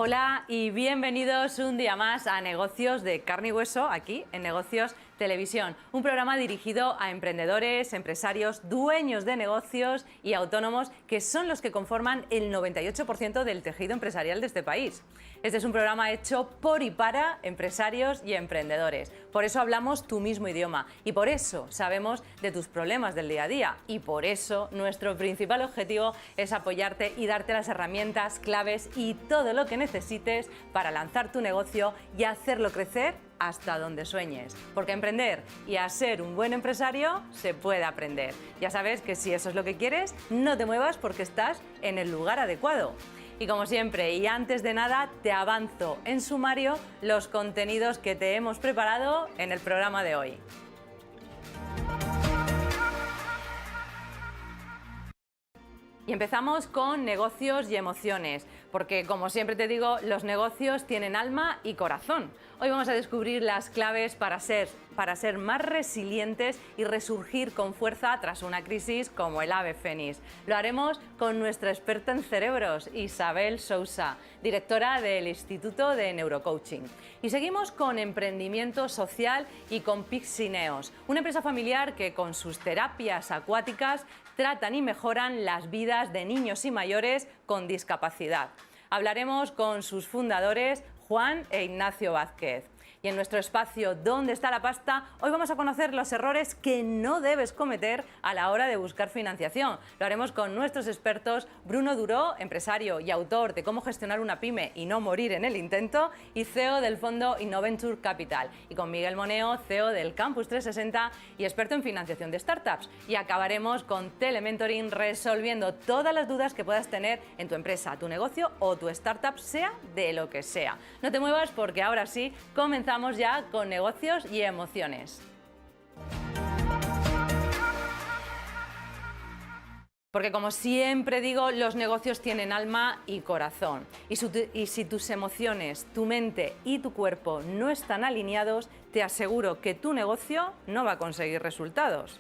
Hola y bienvenidos un día más a Negocios de Carne y Hueso, aquí en Negocios Televisión, un programa dirigido a emprendedores, empresarios, dueños de negocios y autónomos que son los que conforman el 98% del tejido empresarial de este país. Este es un programa hecho por y para empresarios y emprendedores. Por eso hablamos tu mismo idioma y por eso sabemos de tus problemas del día a día y por eso nuestro principal objetivo es apoyarte y darte las herramientas, claves y todo lo que necesites para lanzar tu negocio y hacerlo crecer hasta donde sueñes, porque emprender y a ser un buen empresario se puede aprender. Ya sabes que si eso es lo que quieres, no te muevas porque estás en el lugar adecuado. Y como siempre, y antes de nada, te avanzo en sumario los contenidos que te hemos preparado en el programa de hoy. Y empezamos con negocios y emociones, porque como siempre te digo, los negocios tienen alma y corazón. Hoy vamos a descubrir las claves para ser más resilientes y resurgir con fuerza tras una crisis como el ave fénix. Lo haremos con nuestra experta en cerebros, Isabel Sousa, directora del Instituto de Neurocoaching. Y seguimos con emprendimiento social y con Pixineos, una empresa familiar que con sus terapias acuáticas tratan y mejoran las vidas de niños y mayores con discapacidad. Hablaremos con sus fundadores, Juan e Ignacio Vázquez. Y en nuestro espacio ¿Dónde está la pasta?, hoy vamos a conocer los errores que no debes cometer a la hora de buscar financiación. Lo haremos con nuestros expertos Bruno Duró, empresario y autor de Cómo gestionar una pyme y no morir en el intento, y CEO del fondo Innoventure Capital. Y con Miguel Moneo, CEO del Campus 360 y experto en financiación de startups. Y acabaremos con Telementoring, resolviendo todas las dudas que puedas tener en tu empresa, tu negocio o tu startup, sea de lo que sea. No te muevas porque ahora sí, comenzamos ya con negocios y emociones. Porque como siempre digo, los negocios tienen alma y corazón. Y si tus emociones, tu mente y tu cuerpo no están alineados, te aseguro que tu negocio no va a conseguir resultados.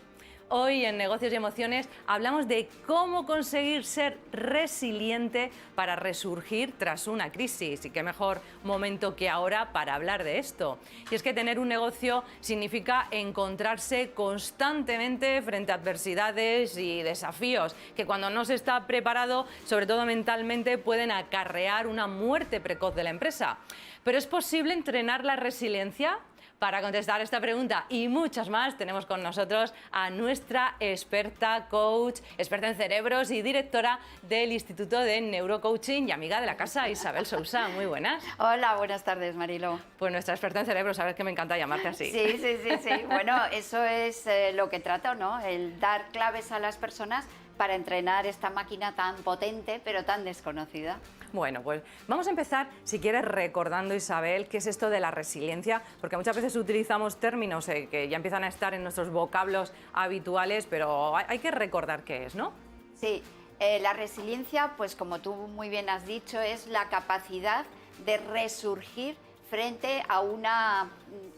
Hoy en Negocios y Emociones hablamos de cómo conseguir ser resiliente para resurgir tras una crisis. Y qué mejor momento que ahora para hablar de esto. Y es que tener un negocio significa encontrarse constantemente frente a adversidades y desafíos que cuando no se está preparado, sobre todo mentalmente, pueden acarrear una muerte precoz de la empresa. ¿Pero es posible entrenar la resiliencia? Para contestar esta pregunta y muchas más, tenemos con nosotros a nuestra experta coach, experta en cerebros y directora del Instituto de Neurocoaching y amiga de la casa, Isabel Sousa. Muy buenas. Hola, buenas tardes, Marilo. Pues nuestra experta en cerebros, sabes que me encanta llamarte así. Sí. Bueno, eso es lo que trato, ¿no? El dar claves a las personas para entrenar esta máquina tan potente, pero tan desconocida. Bueno, pues vamos a empezar, si quieres, recordando, Isabel, qué es esto de la resiliencia, porque muchas veces utilizamos términos que ya empiezan a estar en nuestros vocablos habituales, pero hay que recordar qué es, ¿no? Sí, la resiliencia, pues como tú muy bien has dicho, es la capacidad de resurgir frente a una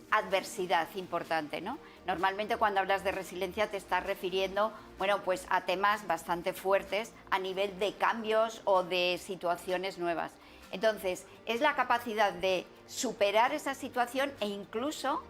adversidad importante, ¿no? Normalmente cuando hablas de resiliencia te estás refiriendo, bueno, pues a temas bastante fuertes a nivel de cambios o de situaciones nuevas. Entonces, es la capacidad de superar esa situación e incluso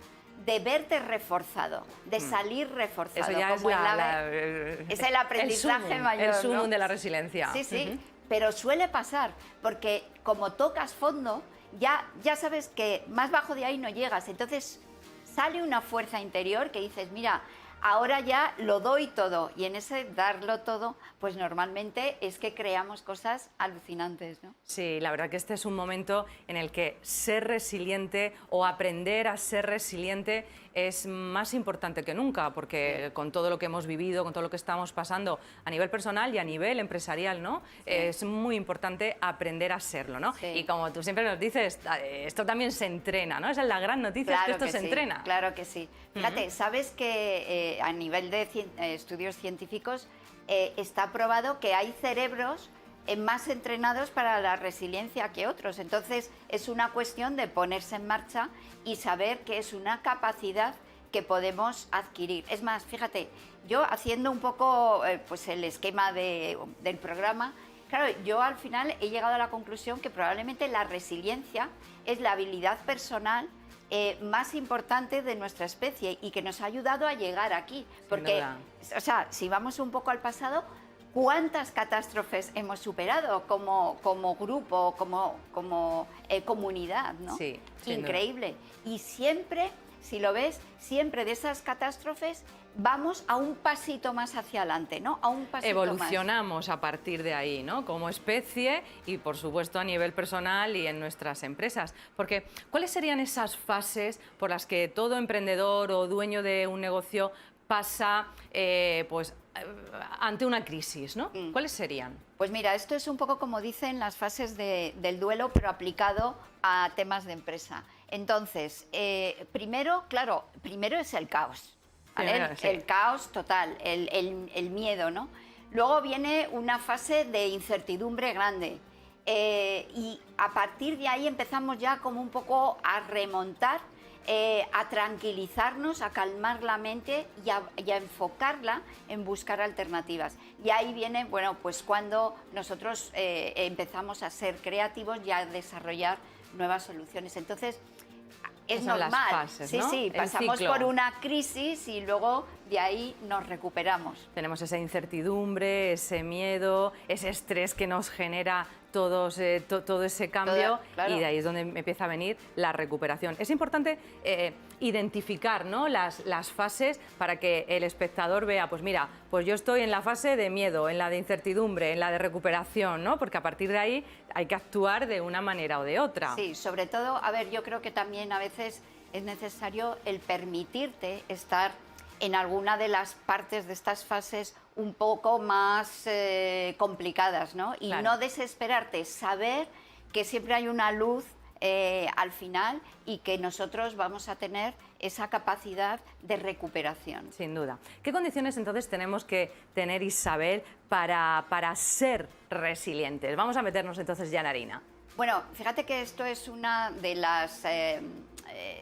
de verte reforzado, de salir reforzado. Eso ya como es el aprendizaje mayor, el sumum, ¿no? de la resiliencia. Sí, pero suele pasar, porque como tocas fondo, ya sabes que más bajo de ahí no llegas, entonces sale una fuerza interior que dices, mira, ahora ya lo doy todo, y en ese darlo todo, pues normalmente es que creamos cosas alucinantes, ¿no? Sí, la verdad que este es un momento en el que ser resiliente o aprender a ser resiliente es más importante que nunca, porque con todo lo que hemos vivido, con todo lo que estamos pasando a nivel personal y a nivel empresarial, ¿no? Sí. Es muy importante aprender a serlo, ¿no? Sí. Y como tú siempre nos dices, esto también se entrena, ¿no? Esa es la gran noticia, claro, es que esto se entrena. Claro que sí. Fíjate, ¿sabes que a nivel de estudios científicos está probado que hay cerebros más entrenados para la resiliencia que otros? Entonces es una cuestión de ponerse en marcha y saber que es una capacidad que podemos adquirir. Es más, fíjate, yo haciendo un poco pues el esquema del programa, Claro, yo al final he llegado a la conclusión que probablemente la resiliencia es la habilidad personal más importante de nuestra especie y que nos ha ayudado a llegar aquí. Porque, o sea, si vamos un poco al pasado, ¿cuántas catástrofes hemos superado como grupo, como comunidad, ¿no? Sí, increíble. Y siempre, si lo ves, siempre de esas catástrofes vamos a un pasito más hacia adelante, ¿no? A un pasito evolucionamos más a partir de ahí, ¿no? Como especie y, por supuesto, a nivel personal y en nuestras empresas. Porque, ¿cuáles serían esas fases por las que todo emprendedor o dueño de un negocio pasa, ante una crisis, ¿no? ¿Cuáles serían? Pues mira, esto es un poco como dicen las fases del duelo, pero aplicado a temas de empresa. Entonces, primero es el caos. ¿Vale? Sí. El caos total, el miedo, ¿no? Luego viene una fase de incertidumbre grande y a partir de ahí empezamos ya como un poco a remontar, a tranquilizarnos, a calmar la mente y a enfocarla en buscar alternativas. Y ahí viene, bueno, pues cuando nosotros empezamos a ser creativos y a desarrollar nuevas soluciones. Entonces, es normal, las fases, ¿no? Sí, pasamos por una crisis y luego de ahí nos recuperamos. Tenemos esa incertidumbre, ese miedo, ese estrés que nos genera todo ese cambio, claro. Y de ahí es donde empieza a venir la recuperación. Es importante identificar, ¿no?, las fases para que el espectador vea, pues mira, pues yo estoy en la fase de miedo, en la de incertidumbre, en la de recuperación, ¿no? Porque a partir de ahí hay que actuar de una manera o de otra. Sí, sobre todo, a ver, yo creo que también a veces es necesario el permitirte estar en alguna de las partes de estas fases un poco más complicadas, ¿no? Y claro, no desesperarte, saber que siempre hay una luz al final y que nosotros vamos a tener esa capacidad de recuperación. Sin duda. ¿Qué condiciones entonces tenemos que tener, Isabel, para ser resilientes? Vamos a meternos entonces ya en harina. Bueno, fíjate que esto es una de las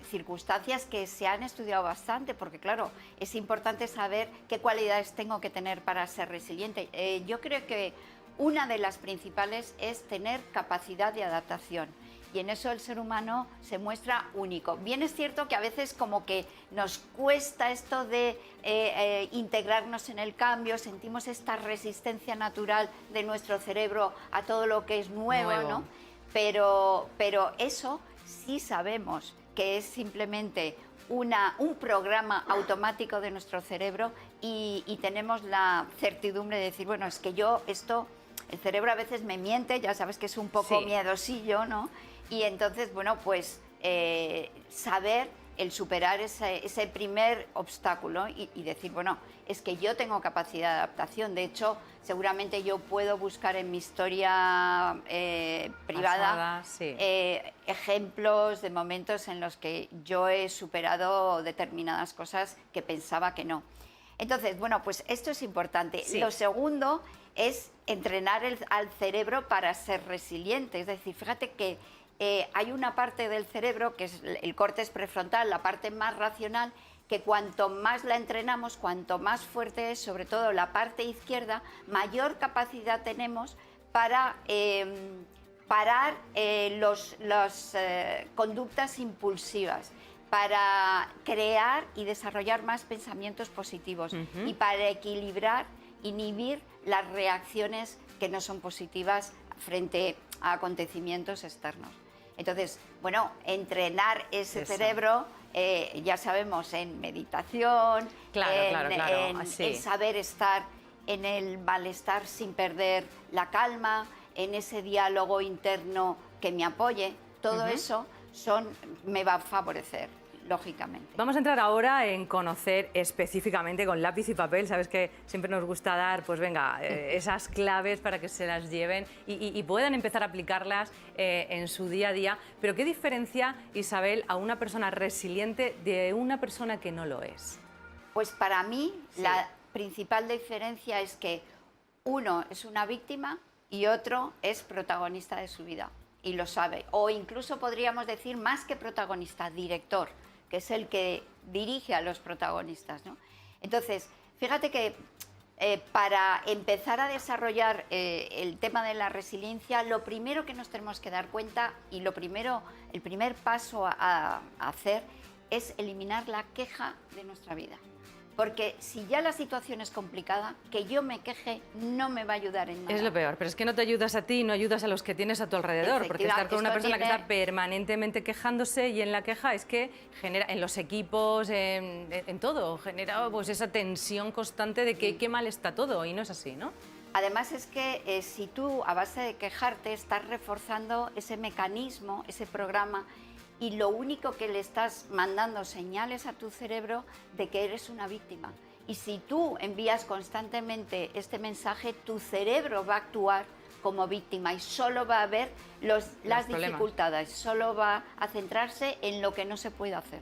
circunstancias que se han estudiado bastante, porque claro, es importante saber qué cualidades tengo que tener para ser resiliente. Yo creo que una de las principales es tener capacidad de adaptación. Y en eso el ser humano se muestra único. Bien es cierto que a veces como que nos cuesta esto de integrarnos en el cambio, sentimos esta resistencia natural de nuestro cerebro a todo lo que es nuevo. ¿No? Pero eso sí sabemos que es simplemente un programa automático de nuestro cerebro y tenemos la certidumbre de decir, bueno, es que el cerebro a veces me miente, ya sabes que es un poco miedosillo, ¿no? Y entonces, bueno, pues saber el superar ese primer obstáculo y decir, bueno, es que yo tengo capacidad de adaptación. De hecho, seguramente yo puedo buscar en mi historia privada ejemplos de momentos en los que yo he superado determinadas cosas que pensaba que no. Entonces, bueno, pues esto es importante. Sí. Lo segundo es entrenar al cerebro para ser resiliente. Es decir, fíjate que hay una parte del cerebro, que es el córtex prefrontal, la parte más racional, que cuanto más la entrenamos, cuanto más fuerte es, sobre todo la parte izquierda, mayor capacidad tenemos para parar las conductas impulsivas, para crear y desarrollar más pensamientos positivos y para equilibrar, inhibir las reacciones que no son positivas frente a acontecimientos externos. Entonces, bueno, entrenar ese cerebro, ya sabemos, en meditación, en saber estar en el malestar sin perder la calma, en ese diálogo interno que me apoye, todo eso me va a favorecer, lógicamente. Vamos a entrar ahora en conocer específicamente con lápiz y papel. Sabes que siempre nos gusta dar, pues venga, esas claves para que se las lleven y puedan empezar a aplicarlas en su día a día. Pero ¿qué diferencia, Isabel, a una persona resiliente de una persona que no lo es? Pues para mí la principal diferencia es que uno es una víctima y otro es protagonista de su vida y lo sabe. O incluso podríamos decir más que protagonista, director, que es el que dirige a los protagonistas, ¿no? Entonces, fíjate que para empezar a desarrollar el tema de la resiliencia, lo primero que nos tenemos que dar cuenta y el primer paso a hacer es eliminar la queja de nuestra vida. Porque si ya la situación es complicada, que yo me queje no me va a ayudar en nada. Es lo peor, pero es que no te ayudas a ti, no ayudas a los que tienes a tu alrededor, porque estar con una persona que está permanentemente quejándose y en la queja es que genera, en los equipos, en todo, genera pues esa tensión constante de que qué mal está todo, y no es así, ¿no? Además es que si tú a base de quejarte estás reforzando ese mecanismo, ese programa, y lo único que le estás mandando señales a tu cerebro de que eres una víctima. Y si tú envías constantemente este mensaje, tu cerebro va a actuar como víctima y solo va a ver las dificultades, solo va a centrarse en lo que no se puede hacer.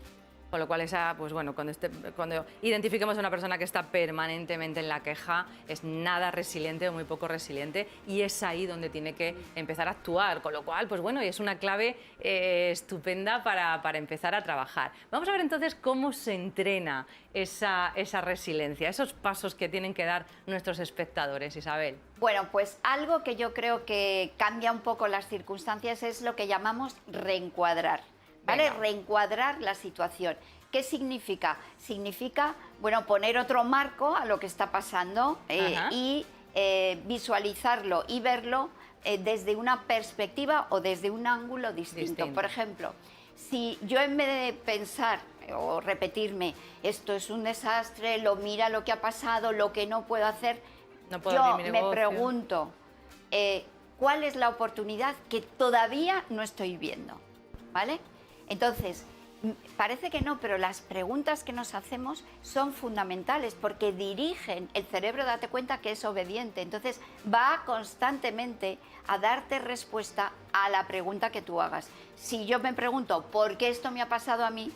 Con lo cual, pues bueno, cuando identifiquemos a una persona que está permanentemente en la queja, es nada resiliente o muy poco resiliente, y es ahí donde tiene que empezar a actuar. Con lo cual, pues bueno, es una clave estupenda para empezar a trabajar. Vamos a ver entonces cómo se entrena esa resiliencia, esos pasos que tienen que dar nuestros espectadores, Isabel. Bueno, pues algo que yo creo que cambia un poco las circunstancias es lo que llamamos reencuadrar. ¿Vale? Reencuadrar la situación. ¿Qué significa? Significa, bueno, poner otro marco a lo que está pasando y visualizarlo y verlo desde una perspectiva o desde un ángulo distinto. Por ejemplo, si yo en vez de pensar o repetirme, esto es un desastre, mira lo que ha pasado, lo que no puedo hacer, yo me pregunto, ¿cuál es la oportunidad que todavía no estoy viendo? ¿Vale? Entonces, parece que no, pero las preguntas que nos hacemos son fundamentales porque dirigen el cerebro, date cuenta que es obediente, entonces va constantemente a darte respuesta a la pregunta que tú hagas. Si yo me pregunto, ¿por qué esto me ha pasado a mí?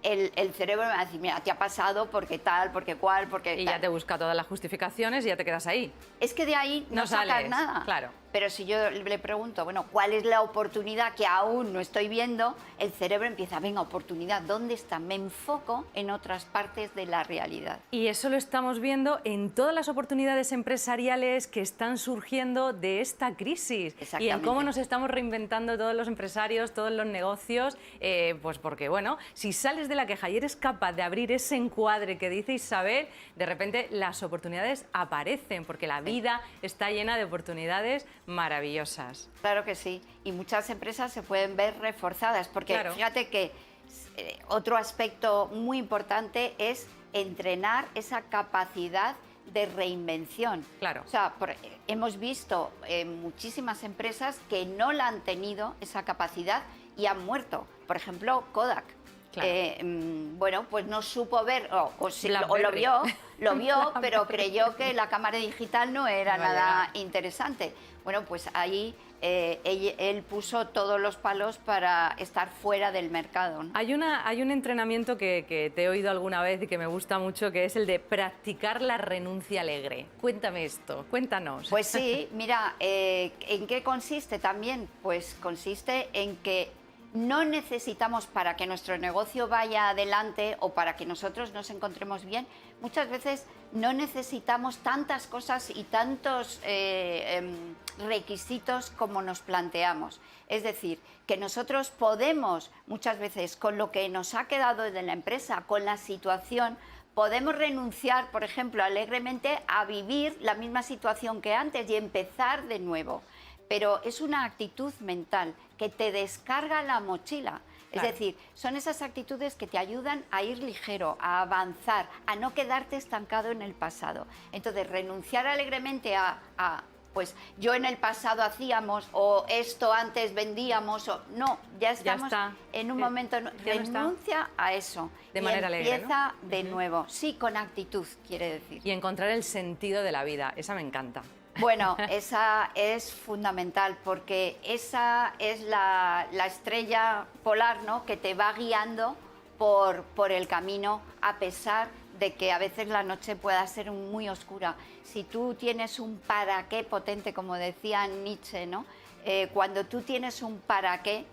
El cerebro me va a decir, mira, te ha pasado porque tal, porque cual, porque y tal. Ya te busca todas las justificaciones y ya te quedas ahí. Es que de ahí no sacas nada. Claro. Pero si yo le pregunto, bueno, ¿cuál es la oportunidad que aún no estoy viendo? El cerebro empieza, venga, oportunidad, ¿dónde está? Me enfoco en otras partes de la realidad. Y eso lo estamos viendo en todas las oportunidades empresariales que están surgiendo de esta crisis. Y en cómo nos estamos reinventando todos los empresarios, todos los negocios, pues porque, bueno, si sales de la queja y eres capaz de abrir ese encuadre que dice Isabel, de repente las oportunidades aparecen, porque la vida está llena de oportunidades maravillosas. Claro que sí, y muchas empresas se pueden ver reforzadas, porque fíjate que otro aspecto muy importante es entrenar esa capacidad de reinvención. Claro. O sea, hemos visto muchísimas empresas que no la han tenido esa capacidad y han muerto. Por ejemplo, Kodak. Claro. Bueno, pues no supo ver, o lo vio, pero creyó que la cámara digital no era nada interesante. Bueno, pues ahí él puso todos los palos para estar fuera del mercado, ¿no? Hay un entrenamiento que te he oído alguna vez y que me gusta mucho, que es el de practicar la renuncia alegre. Cuéntame esto, cuéntanos. Pues sí, mira, ¿en qué consiste también? Pues consiste en que no necesitamos, para que nuestro negocio vaya adelante o para que nosotros nos encontremos bien, muchas veces no necesitamos tantas cosas y tantos requisitos como nos planteamos. Es decir, que nosotros podemos muchas veces, con lo que nos ha quedado de la empresa, con la situación, podemos renunciar, por ejemplo, alegremente a vivir la misma situación que antes y empezar de nuevo. Pero es una actitud mental que te descarga la mochila. Claro. Es decir, son esas actitudes que te ayudan a ir ligero, a avanzar, a no quedarte estancado en el pasado. Entonces, renunciar alegremente pues yo en el pasado hacíamos, o esto antes vendíamos, o no, ya estamos en un momento, renuncia a eso. De manera alegre, empieza de nuevo, sí, con actitud, quiere decir. Y encontrar el sentido de la vida, esa me encanta. Bueno, esa es fundamental porque esa es la estrella polar, ¿no?, que te va guiando por el camino, a pesar de que a veces la noche pueda ser muy oscura. Si tú tienes un para qué potente, como decía Nietzsche, ¿no?, cuando tú tienes un para qué,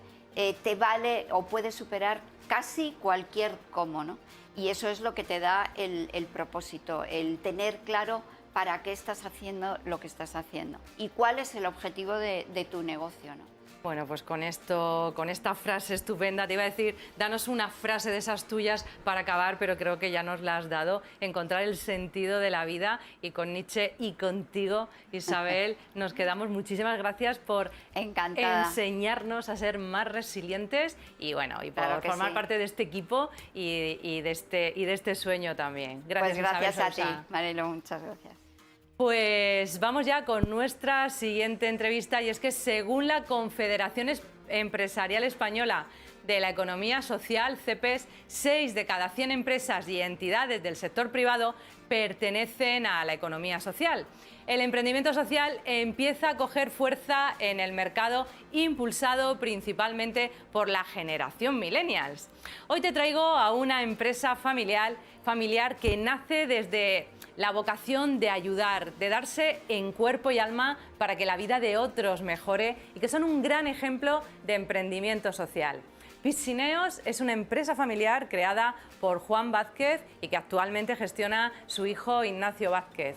te vale o puedes superar casi cualquier cómo, ¿no? Y eso es lo que te da el propósito, el tener claro para qué estás haciendo lo que estás haciendo y cuál es el objetivo de tu negocio, ¿no? Bueno, pues con esta frase estupenda, te iba a decir, danos una frase de esas tuyas para acabar, pero creo que ya nos la has dado, encontrar el sentido de la vida, y con Nietzsche y contigo, Isabel, nos quedamos. Muchísimas gracias por enseñarnos a ser más resilientes y bueno, y por formar parte de este equipo y de este sueño también. Gracias, pues gracias Isabel a ti, Marilo, muchas gracias. Pues vamos ya con nuestra siguiente entrevista, y es que según la Confederación Empresarial Española de la Economía Social, CEPES, 6 de cada 100 empresas y entidades del sector privado pertenecen a la economía social. El emprendimiento social empieza a coger fuerza en el mercado, impulsado principalmente por la generación millennials. Hoy te traigo a una empresa familiar que nace desde la vocación de ayudar, de darse en cuerpo y alma para que la vida de otros mejore, y que son un gran ejemplo de emprendimiento social. Piscineos es una empresa familiar creada por Juan Vázquez y que actualmente gestiona su hijo Ignacio Vázquez.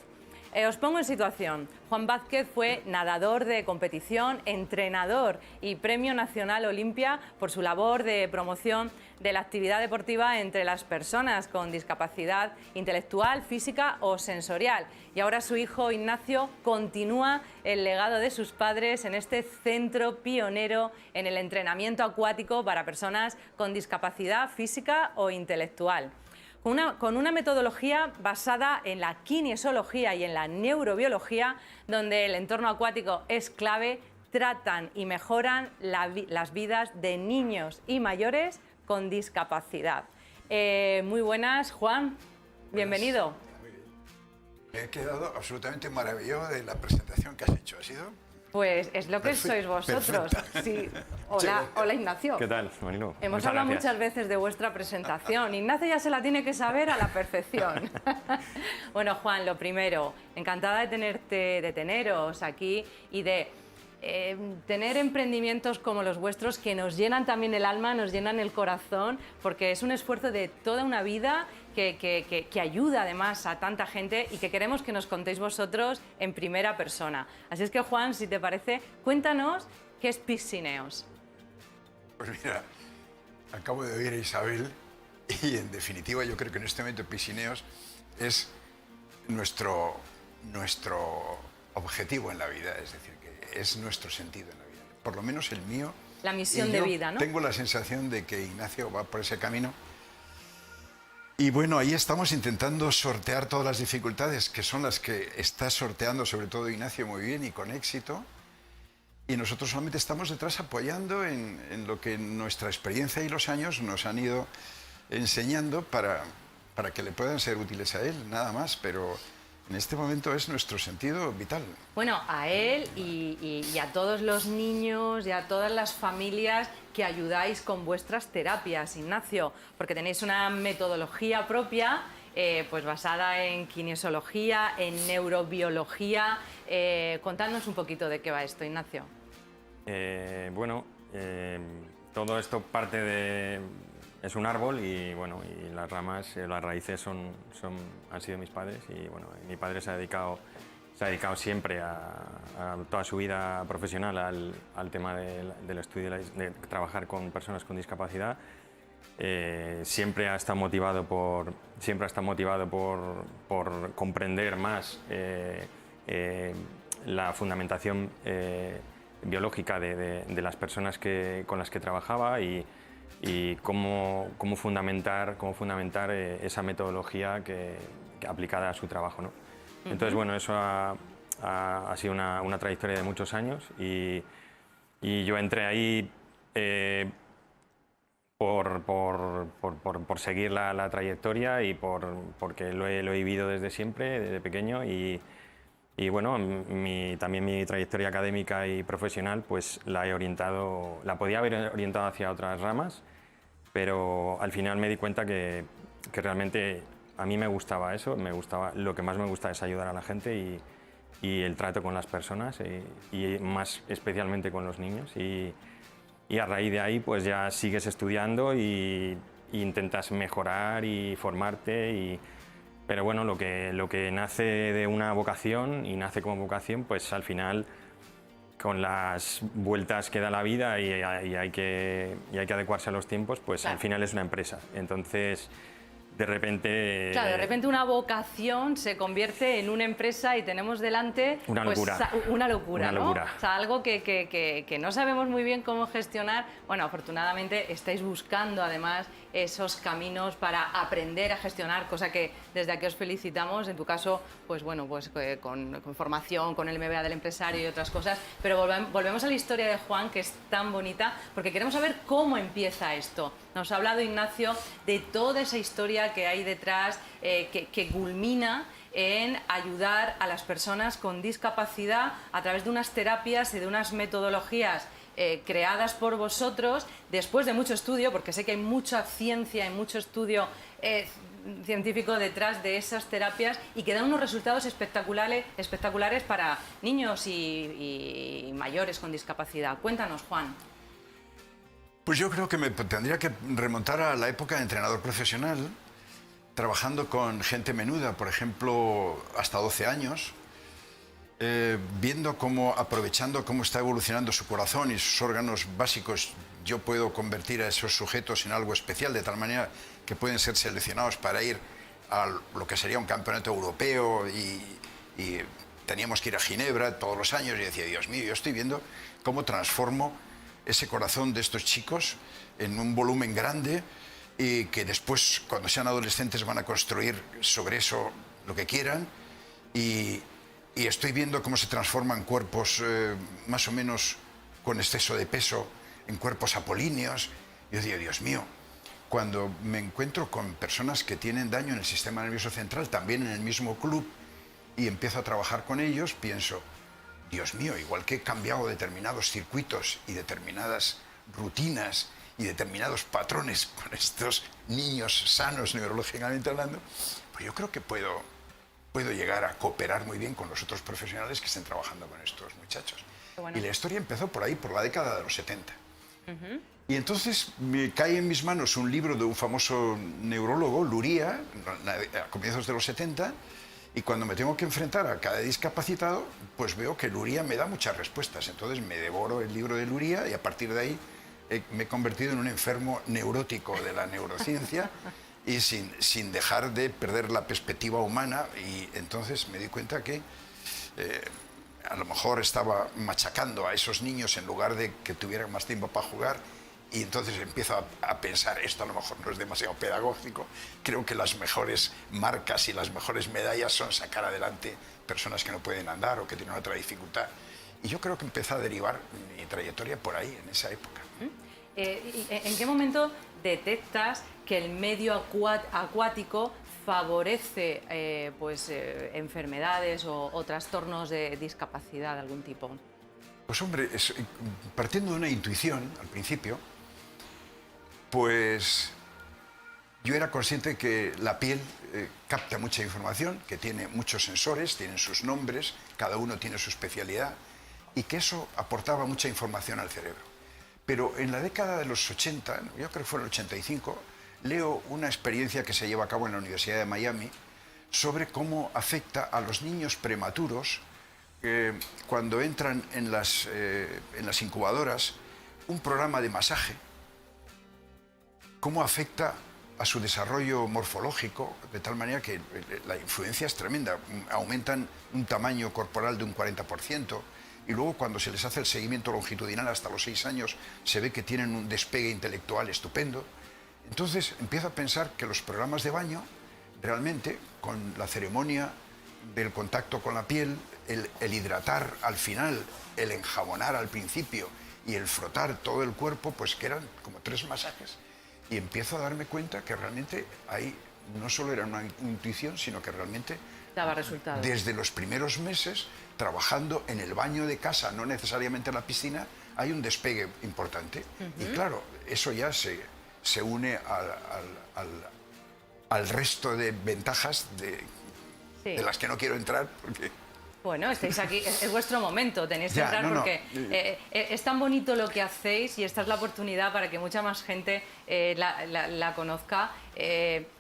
Os pongo en situación. Juan Vázquez fue nadador de competición, entrenador y Premio Nacional Olimpia por su labor de promoción de la actividad deportiva entre las personas con discapacidad intelectual, física o sensorial. Y ahora su hijo Ignacio continúa el legado de sus padres en este centro pionero en el entrenamiento acuático para personas con discapacidad física o intelectual. Con una metodología basada en la kinesiología y en la neurobiología, donde el entorno acuático es clave, tratan y mejoran las vidas de niños y mayores con discapacidad. Muy buenas, Juan. Bienvenido. Me he quedado absolutamente maravillado de la presentación que has hecho. ¿Ha sido? Pues es lo que sois vosotros. Sí. Hola, Ignacio. ¿Qué tal, Marilo? Hemos hablado muchas veces de vuestra presentación. Ignacio ya se la tiene que saber a la perfección. Bueno, Juan, lo primero, encantada de teneros aquí y de tener emprendimientos como los vuestros que nos llenan también el alma, nos llenan el corazón, porque es un esfuerzo de toda una vida que ayuda además a tanta gente y que queremos que nos contéis vosotros en primera persona. Así es que, Juan, si te parece, cuéntanos qué es Piscineos. Pues mira, acabo de oír a Isabel y en definitiva yo creo que en este momento Piscineos es nuestro objetivo en la vida, es decir, que es nuestro sentido en la vida, por lo menos el mío. La misión de vida, ¿no? Tengo la sensación de que Ignacio va por ese camino. Y bueno, ahí estamos intentando sortear todas las dificultades, que son las que está sorteando sobre todo Ignacio muy bien y con éxito. Y nosotros solamente estamos detrás apoyando en lo que nuestra experiencia y los años nos han ido enseñando para que le puedan ser útiles a él, nada más. Pero en este momento es nuestro sentido vital. Bueno, a él y a todos los niños y a todas las familias que ayudáis con vuestras terapias, Ignacio, porque tenéis una metodología propia pues basada en kinesiología, en neurobiología. Contadnos un poquito de qué va esto, Ignacio. Todo esto parte de... Es un árbol y, bueno, y las ramas, las raíces han sido mis padres, y bueno, mi padre se ha dedicado siempre a toda su vida profesional al tema del estudio, de trabajar con personas con discapacidad. Siempre ha estado motivado por comprender más la fundamentación biológica de las personas con las que trabajaba y cómo fundamentar esa metodología aplicada a su trabajo, ¿no? Entonces, bueno, eso ha sido una trayectoria de muchos años y yo entré ahí por seguir la trayectoria y porque lo he vivido desde siempre, desde pequeño, y bueno, también mi trayectoria académica y profesional pues la podía haber orientado hacia otras ramas, pero al final me di cuenta que realmente a mí me gustaba eso, lo que más me gusta es ayudar a la gente y el trato con las personas y más especialmente con los niños, y a raíz de ahí pues ya sigues estudiando y intentas mejorar y formarte, Pero bueno, lo que nace de una vocación y nace como vocación, pues al final, con las vueltas que da la vida y hay que adecuarse a los tiempos, pues Claro. al final es una empresa. Entonces, de repente... Claro, de repente una vocación se convierte en una empresa y tenemos delante Una pues, locura. Una locura, Una ¿no? locura. O sea, algo que no sabemos muy bien cómo gestionar. Bueno, afortunadamente estáis buscando además esos caminos para aprender a gestionar, cosa que desde aquí os felicitamos. En tu caso, pues bueno, pues con formación, con el MBA del empresario y otras cosas. Pero volvemos a la historia de Juan, que es tan bonita, porque queremos saber cómo empieza esto. Nos ha hablado Ignacio de toda esa historia que hay detrás, que culmina en ayudar a las personas con discapacidad a través de unas terapias y de unas metodologías creadas por vosotros después de mucho estudio, porque sé que hay mucha ciencia y mucho estudio científico detrás de esas terapias y que dan unos resultados espectaculares para niños y mayores con discapacidad. Cuéntanos, Juan. Pues yo creo que me tendría que remontar a la época de entrenador profesional, trabajando con gente menuda, por ejemplo, hasta 12 años, viendo cómo, aprovechando cómo está evolucionando su corazón y sus órganos básicos, yo puedo convertir a esos sujetos en algo especial, de tal manera que pueden ser seleccionados para ir a lo que sería un campeonato europeo y teníamos que ir a Ginebra todos los años y decía, Dios mío, yo estoy viendo cómo transformo ese corazón de estos chicos en un volumen grande y que después, cuando sean adolescentes, van a construir sobre eso lo que quieran y estoy viendo cómo se transforman cuerpos más o menos con exceso de peso en cuerpos apolíneos. Yo digo, Dios mío, cuando me encuentro con personas que tienen daño en el sistema nervioso central, también en el mismo club, y empiezo a trabajar con ellos, pienso, Dios mío, igual que he cambiado determinados circuitos y determinadas rutinas y determinados patrones con estos niños sanos neurológicamente hablando, pues yo creo que puedo llegar a cooperar muy bien con los otros profesionales que estén trabajando con estos muchachos. Bueno. Y la historia empezó por ahí, por la década de los 70. Y entonces me cae en mis manos un libro de un famoso neurólogo, Luria, a comienzos de los 70, y cuando me tengo que enfrentar a cada discapacitado, pues veo que Luria me da muchas respuestas. Entonces me devoro el libro de Luria y a partir de ahí me he convertido en un enfermo neurótico de la neurociencia y sin dejar de perder la perspectiva humana. Y entonces me di cuenta que a lo mejor estaba machacando a esos niños en lugar de que tuvieran más tiempo para jugar. Y entonces empiezo a pensar, esto a lo mejor no es demasiado pedagógico, creo que las mejores marcas y las mejores medallas son sacar adelante personas que no pueden andar o que tienen otra dificultad. Y yo creo que empezó a derivar mi trayectoria por ahí, en esa época. ¿En qué momento detectas que el medio acuático favorece enfermedades o trastornos de discapacidad de algún tipo? Pues hombre, partiendo de una intuición al principio, pues yo era consciente que la piel capta mucha información, que tiene muchos sensores, tienen sus nombres, cada uno tiene su especialidad, y que eso aportaba mucha información al cerebro. Pero en la década de los 80, yo creo que fue en el 85, leo una experiencia que se lleva a cabo en la Universidad de Miami sobre cómo afecta a los niños prematuros cuando entran en las incubadoras un programa de masaje, cómo afecta a su desarrollo morfológico, de tal manera que la influencia es tremenda. Aumentan un tamaño corporal de un 40%, y luego cuando se les hace el seguimiento longitudinal hasta los 6 años, se ve que tienen un despegue intelectual estupendo. Entonces empiezo a pensar que los programas de baño, realmente, con la ceremonia del contacto con la piel, el hidratar al final, el enjabonar al principio y el frotar todo el cuerpo, pues que eran como 3 masajes. Y empiezo a darme cuenta que realmente ahí no solo era una intuición, sino que realmente daba resultados. Desde los primeros meses, trabajando en el baño de casa, no necesariamente en la piscina, hay un despegue importante. Y claro, eso ya se une al resto de ventajas de las que no quiero entrar, porque Bueno, estáis aquí, es vuestro momento, tenéis que Ya, entrar no, no. porque es tan bonito lo que hacéis y esta es la oportunidad para que mucha más gente la conozca.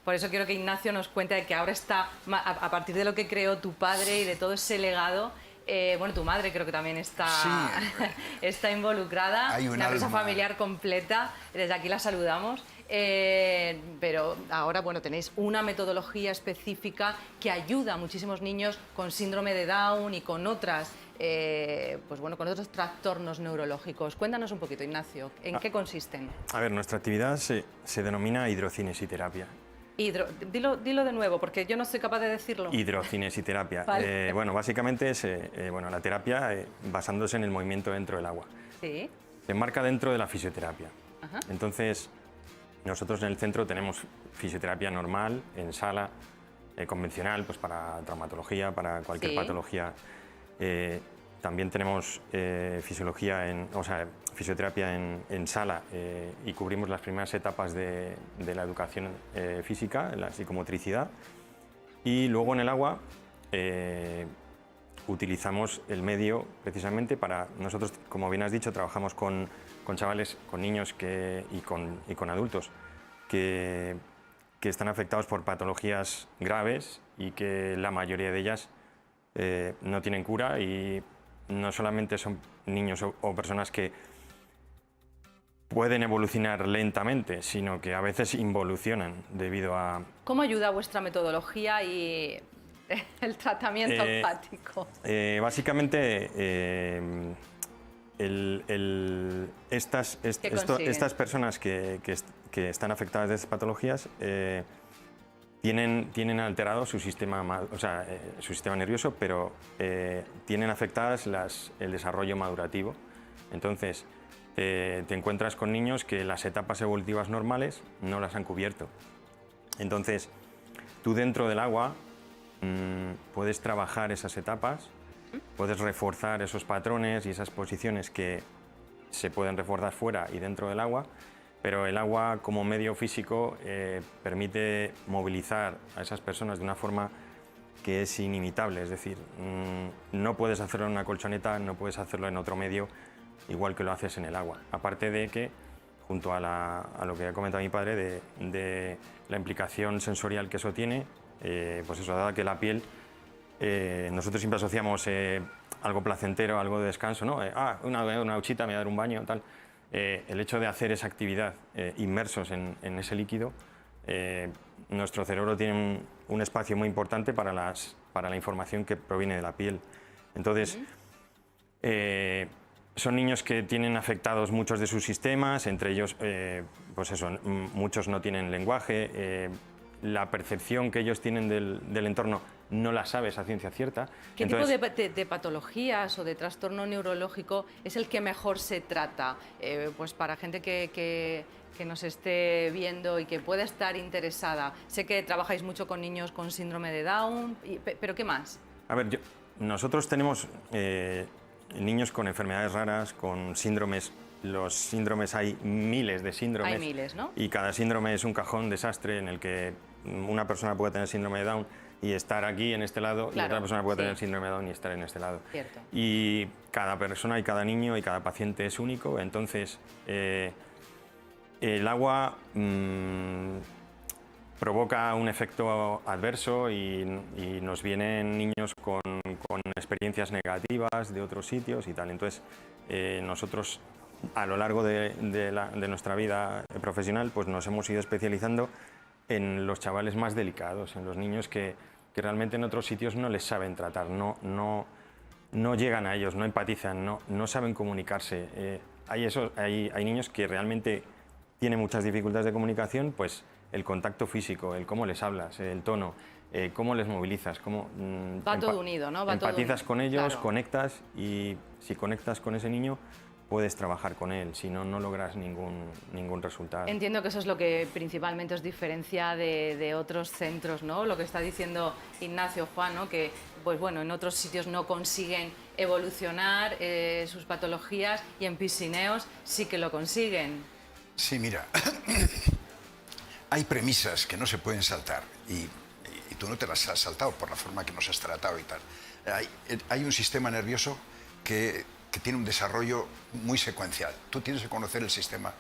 Por eso quiero que Ignacio nos cuente de que ahora está, a partir de lo que creó tu padre y de todo ese legado, bueno, tu madre creo que también está, Sí. está involucrada, Hay un una empresa alma. familiar completa, desde aquí la saludamos. Pero ahora, bueno, tenéis una metodología específica que ayuda a muchísimos niños con síndrome de Down y con otras, pues bueno, con otros trastornos neurológicos. Cuéntanos un poquito, Ignacio, ¿en qué consisten? A ver, nuestra actividad se denomina hidrocinesiterapia. Dilo de nuevo, porque yo no soy capaz de decirlo. Hidrocinesiterapia. Vale. Bueno, básicamente es bueno, la terapia basándose en el movimiento dentro del agua. Sí. Se enmarca dentro de la fisioterapia. Ajá. Entonces, nosotros en el centro tenemos fisioterapia normal, en sala, convencional, pues para traumatología, para cualquier Sí. patología. También tenemos fisioterapia en sala y cubrimos las primeras etapas de la educación física, la psicomotricidad. Y luego en el agua utilizamos el medio precisamente para... Nosotros, como bien has dicho, trabajamos con chavales, con niños y con adultos que están afectados por patologías graves y que la mayoría de ellas no tienen cura, y no solamente son niños o personas que pueden evolucionar lentamente, sino que a veces involucionan debido a... ¿Cómo ayuda vuestra metodología y el tratamiento empático? Básicamente, estas personas que están afectadas de estas patologías tienen alterado su sistema, su sistema nervioso, pero tienen afectadas el desarrollo madurativo. Entonces, te encuentras con niños que las etapas evolutivas normales no las han cubierto. Entonces, tú dentro del agua puedes trabajar esas etapas, puedes reforzar esos patrones y esas posiciones que se pueden reforzar fuera y dentro del agua, pero el agua como medio físico permite movilizar a esas personas de una forma que es inimitable. Es decir, no puedes hacerlo en una colchoneta, no puedes hacerlo en otro medio, igual que lo haces en el agua. Aparte de que, junto a lo que ha comentado mi padre, de la implicación sensorial que eso tiene, pues eso, dado que la piel, nosotros siempre asociamos algo placentero, algo de descanso, ¿no? Una duchita, me voy a dar un baño, tal. El hecho de hacer esa actividad inmersos en ese líquido, nuestro cerebro tiene un espacio muy importante para la información que proviene de la piel. Entonces, son niños que tienen afectados muchos de sus sistemas, entre ellos, pues eso, muchos no tienen lenguaje, la percepción que ellos tienen del entorno no la sabes a ciencia cierta. ¿Qué Entonces, tipo de patologías o de trastorno neurológico es el que mejor se trata? Pues para gente que nos esté viendo y que pueda estar interesada. Sé que trabajáis mucho con niños con síndrome de Down, pero ¿qué más? A ver, nosotros tenemos niños con enfermedades raras, con síndromes. Los síndromes, hay miles de síndromes. Hay miles, ¿no? Y cada síndrome es un cajón desastre en el que una persona puede tener síndrome de Down y estar aquí en este lado, Claro, y otra persona puede sí. tener síndrome de Down y estar en este lado. Cierto. Y cada persona y cada niño y cada paciente es único. Entonces, el agua provoca un efecto adverso y nos vienen niños con experiencias negativas de otros sitios y tal. Entonces, nosotros, a lo largo de nuestra vida profesional, pues nos hemos ido especializando en los chavales más delicados, en los niños que realmente en otros sitios no les saben tratar, no llegan a ellos, no empatizan, no saben comunicarse. Hay niños que realmente tienen muchas dificultades de comunicación, pues el contacto físico, el cómo les hablas, el tono, cómo les movilizas, cómo... Va todo unido, ¿no? Va todo empatizas unido. con ellos, Claro. conectas, y si conectas con ese niño, puedes trabajar con él, si no, no logras ningún resultado. Entiendo que eso es lo que principalmente os diferencia de otros centros, ¿no? Lo que está diciendo Ignacio, Juan, ¿no? Que, pues bueno, en otros sitios no consiguen evolucionar sus patologías y en Pisineos sí que lo consiguen. Sí, mira, hay premisas que no se pueden saltar y tú no te las has saltado por la forma que nos has tratado y tal. Hay un sistema nervioso que tiene un desarrollo muy secuencial. Tú tienes que conocer el sistema,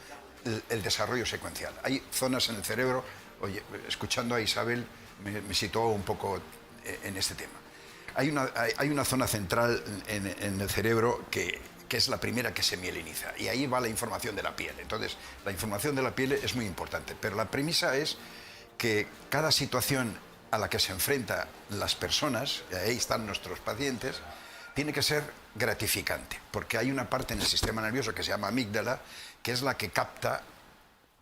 el desarrollo secuencial. Hay zonas en el cerebro, oye, escuchando a Isabel me situó un poco en este tema. Hay una zona central en el cerebro que es la primera que se mieliniza, y ahí va la información de la piel. Entonces, la información de la piel es muy importante, pero la premisa es que cada situación a la que se enfrentan las personas, y ahí están nuestros pacientes, tiene que ser gratificante, porque hay una parte en el sistema nervioso que se llama amígdala, que es la que capta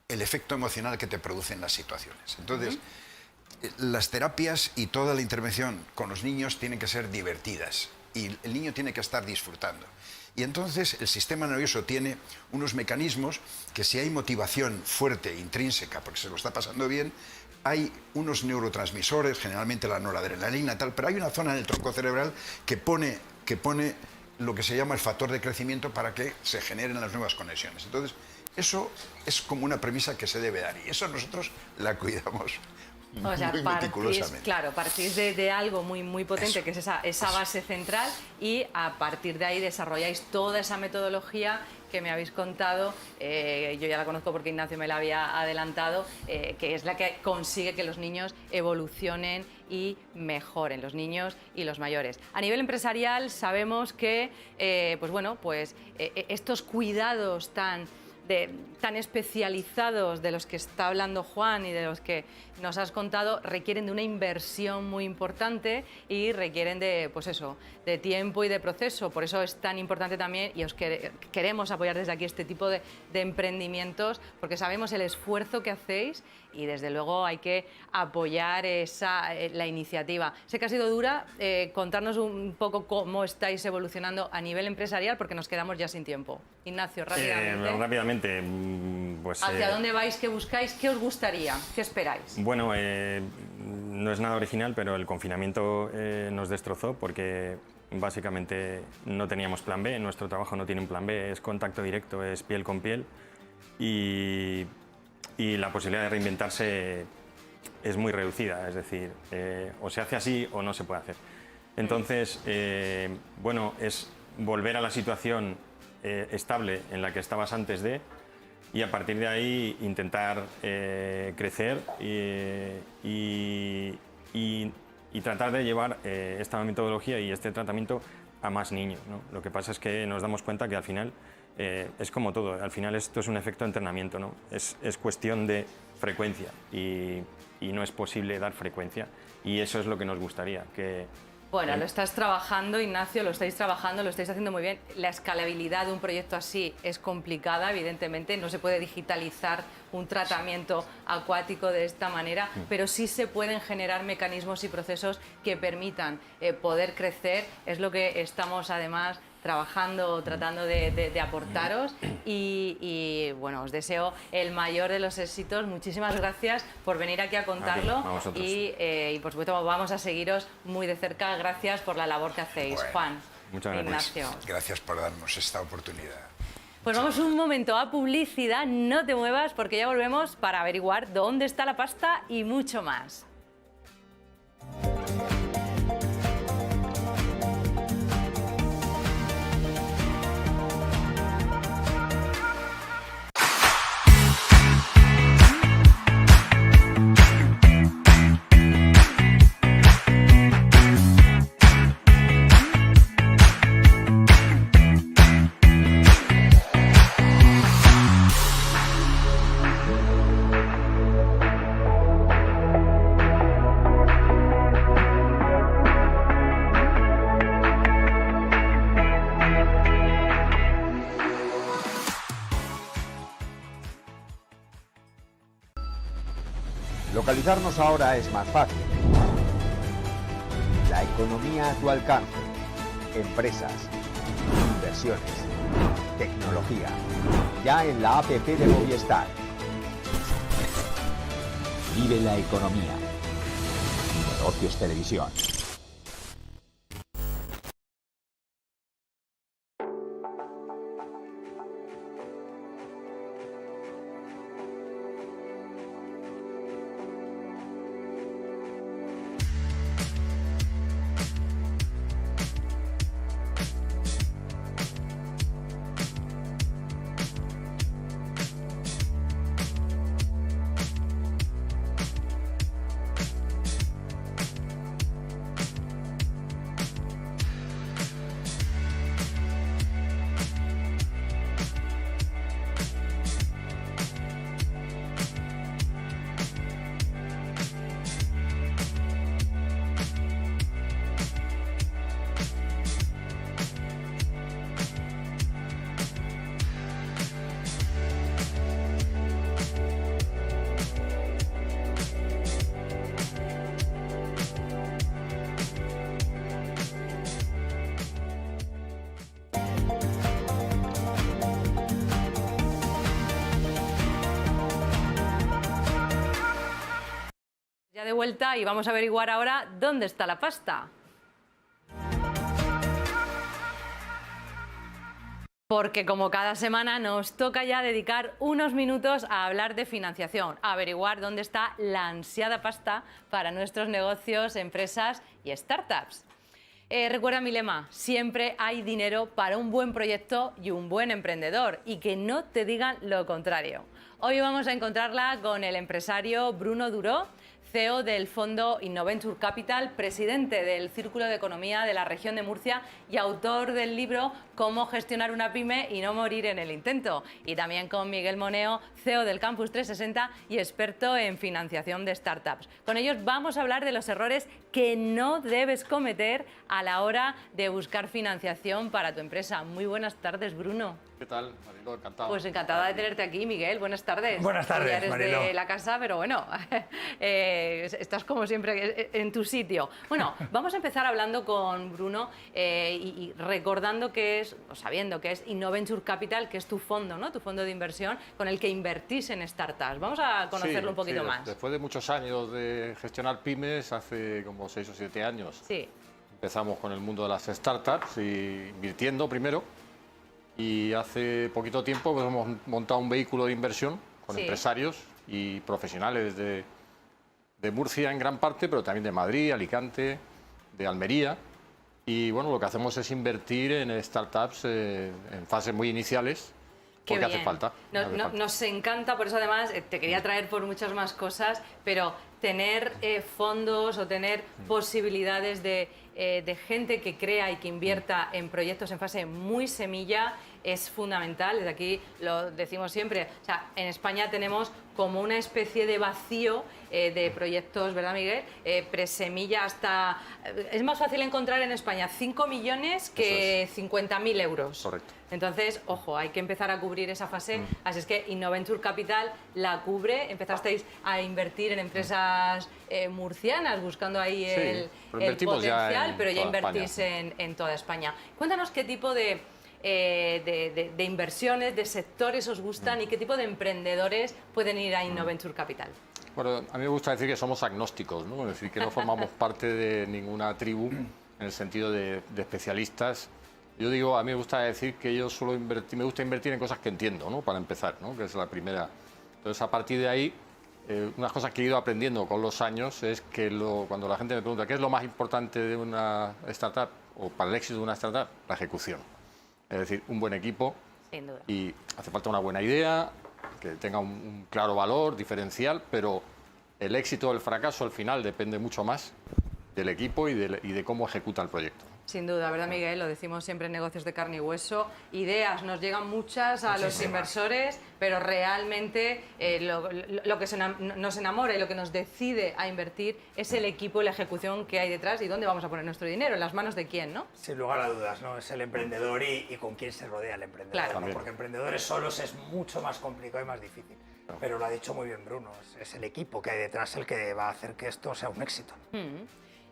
el efecto emocional que te producen las situaciones. Entonces, las terapias y toda la intervención con los niños tienen que ser divertidas, y el niño tiene que estar disfrutando. Y entonces el sistema nervioso tiene unos mecanismos que, si hay motivación fuerte, intrínseca, porque se lo está pasando bien, hay unos neurotransmisores, generalmente la noradrenalina, tal, pero hay una zona en el tronco cerebral que pone lo que se llama el factor de crecimiento para que se generen las nuevas conexiones. Entonces, eso es como una premisa que se debe dar, y eso nosotros la cuidamos O sea, muy meticulosamente. Claro, partís de algo muy potente, eso, que es esa base central, y a partir de ahí desarrolláis toda esa metodología que me habéis contado. Yo ya la conozco porque Ignacio me la había adelantado, que es la que consigue que los niños evolucionen y mejoren, los niños y los mayores. A nivel empresarial sabemos que estos cuidados tan especializados de los que está hablando Juan y de los que nos has contado requieren de una inversión muy importante y requieren de tiempo y de proceso. Por eso es tan importante también, y os queremos apoyar desde aquí este tipo de emprendimientos, porque sabemos el esfuerzo que hacéis y desde luego hay que apoyar la iniciativa. Sé que ha sido dura, contarnos un poco cómo estáis evolucionando a nivel empresarial, porque nos quedamos ya sin tiempo. Ignacio, rápidamente. Rápidamente, pues... ¿Hacia dónde vais? ¿Qué buscáis? ¿Qué os gustaría? ¿Qué esperáis? Bueno, no es nada original, pero el confinamiento nos destrozó porque básicamente no teníamos plan B. Nuestro trabajo no tiene un plan B, es contacto directo, es piel con piel, y la posibilidad de reinventarse es muy reducida, es decir, o se hace así o no se puede hacer. Entonces, es volver a la situación estable en la que estabas antes de, y a partir de ahí intentar crecer y tratar de llevar esta metodología y este tratamiento a más niños, ¿no? Lo que pasa es que nos damos cuenta que al final es como todo, al final esto es un efecto de entrenamiento, ¿no? Es cuestión de frecuencia, y no es posible dar frecuencia, y eso es lo que nos gustaría. Bueno, lo estás trabajando, Ignacio, lo estáis trabajando, lo estáis haciendo muy bien. La escalabilidad de un proyecto así es complicada, evidentemente, no se puede digitalizar un tratamiento acuático de esta manera, pero sí se pueden generar mecanismos y procesos que permitan poder crecer. Es lo que estamos además trabajando, tratando de aportaros, y bueno, os deseo el mayor de los éxitos. Muchísimas gracias por venir aquí a contarlo, y por supuesto vamos a seguiros muy de cerca. Gracias por la labor que hacéis, bueno, Juan. Muchas gracias. Ignacio. Gracias por darnos esta oportunidad. Pues vamos un momento a publicidad, no te muevas porque ya volvemos para averiguar dónde está la pasta y mucho más. Localizarnos ahora es más fácil. La economía a tu alcance. Empresas. Inversiones. Tecnología. Ya en la APP de Movistar. Vive la economía. Negocios Televisión. de vuelta y vamos a averiguar ahora dónde está la pasta. Porque como cada semana nos toca ya dedicar unos minutos a hablar de financiación, a averiguar dónde está la ansiada pasta para nuestros negocios, empresas y startups. Recuerda mi lema, siempre hay dinero para un buen proyecto y un buen emprendedor, y que no te digan lo contrario. Hoy vamos a encontrarla con el empresario Bruno Duró, CEO del fondo Innoventure Capital, presidente del Círculo de Economía de la región de Murcia y autor del libro Cómo gestionar una pyme y no morir en el intento. Y también con Miguel Moneo, CEO del Campus 360 y experto en financiación de startups. Con ellos vamos a hablar de los errores que no debes cometer a la hora de buscar financiación para tu empresa. Muy buenas tardes, Bruno. ¿Qué tal, Mariló? Encantado. Pues encantada de tenerte aquí, Miguel. Buenas tardes. Buenas tardes, Ya eres Mariló. de la casa, pero bueno, estás como siempre en tu sitio. Bueno, vamos a empezar hablando con Bruno y recordando que es, o sabiendo que es Innoventure Capital, que es tu fondo, ¿no? Tu fondo de inversión con el que invertís en startups. Vamos a conocerlo un poquito más. Después de muchos años de gestionar pymes, hace como 6 o 7 años, Sí. empezamos con el mundo de las startups, y invirtiendo primero. Y hace poquito tiempo pues, hemos montado un vehículo de inversión con Sí. empresarios y profesionales de Murcia en gran parte, pero también de Madrid, Alicante, de Almería. Y bueno, lo que hacemos es invertir en startups en fases muy iniciales, Qué porque hace bien. falta. hace falta. Nos encanta, por eso además te quería traer por muchas más cosas, pero tener fondos o tener posibilidades de gente que crea y que invierta en proyectos en fase muy semilla es fundamental. Desde aquí lo decimos siempre. O sea, en España tenemos como una especie de vacío de proyectos, ¿verdad, Miguel? Presemilla hasta... Es más fácil encontrar en España 5 millones que 50.000 euros. Correcto. Entonces, ojo, hay que empezar a cubrir esa fase. Así es que Innoventure Capital la cubre. Empezasteis a invertir en empresas murcianas, buscando ahí Sí, el pero invertimos ya potencial, en pero ya toda invertís en toda España. Cuéntanos qué tipo de inversiones, de sectores os gustan y qué tipo de emprendedores pueden ir a Innoventure Capital. Bueno, a mí me gusta decir que somos agnósticos, ¿no? Es decir, que no formamos parte de ninguna tribu en el sentido de especialistas. Yo digo, a mí me gusta decir que yo suelo invertir, me gusta invertir en cosas que entiendo, ¿no? Para empezar, ¿no? Que es la primera. Entonces, a partir de ahí, unas cosas que he ido aprendiendo con los años es que cuando la gente me pregunta qué es lo más importante de una startup o para el éxito de una startup, la ejecución. Es decir, un buen equipo. Sin duda. Y hace falta una buena idea, que tenga un claro valor diferencial, pero el éxito o el fracaso al final depende mucho más del equipo y de cómo ejecuta el proyecto. Sin duda, ¿verdad, Miguel? Lo decimos siempre en negocios de carne y hueso. Ideas, nos llegan muchas a los inversores, pero realmente lo que nos enamora y lo que nos decide a invertir es el equipo y la ejecución que hay detrás y dónde vamos a poner nuestro dinero, en las manos de quién, ¿no? Sin lugar a dudas, ¿no? Es el emprendedor y con quién se rodea el emprendedor. Claro. ¿no? También. Porque emprendedores solos es mucho más complicado y más difícil. Pero lo ha dicho muy bien Bruno, es el equipo que hay detrás el que va a hacer que esto sea un éxito.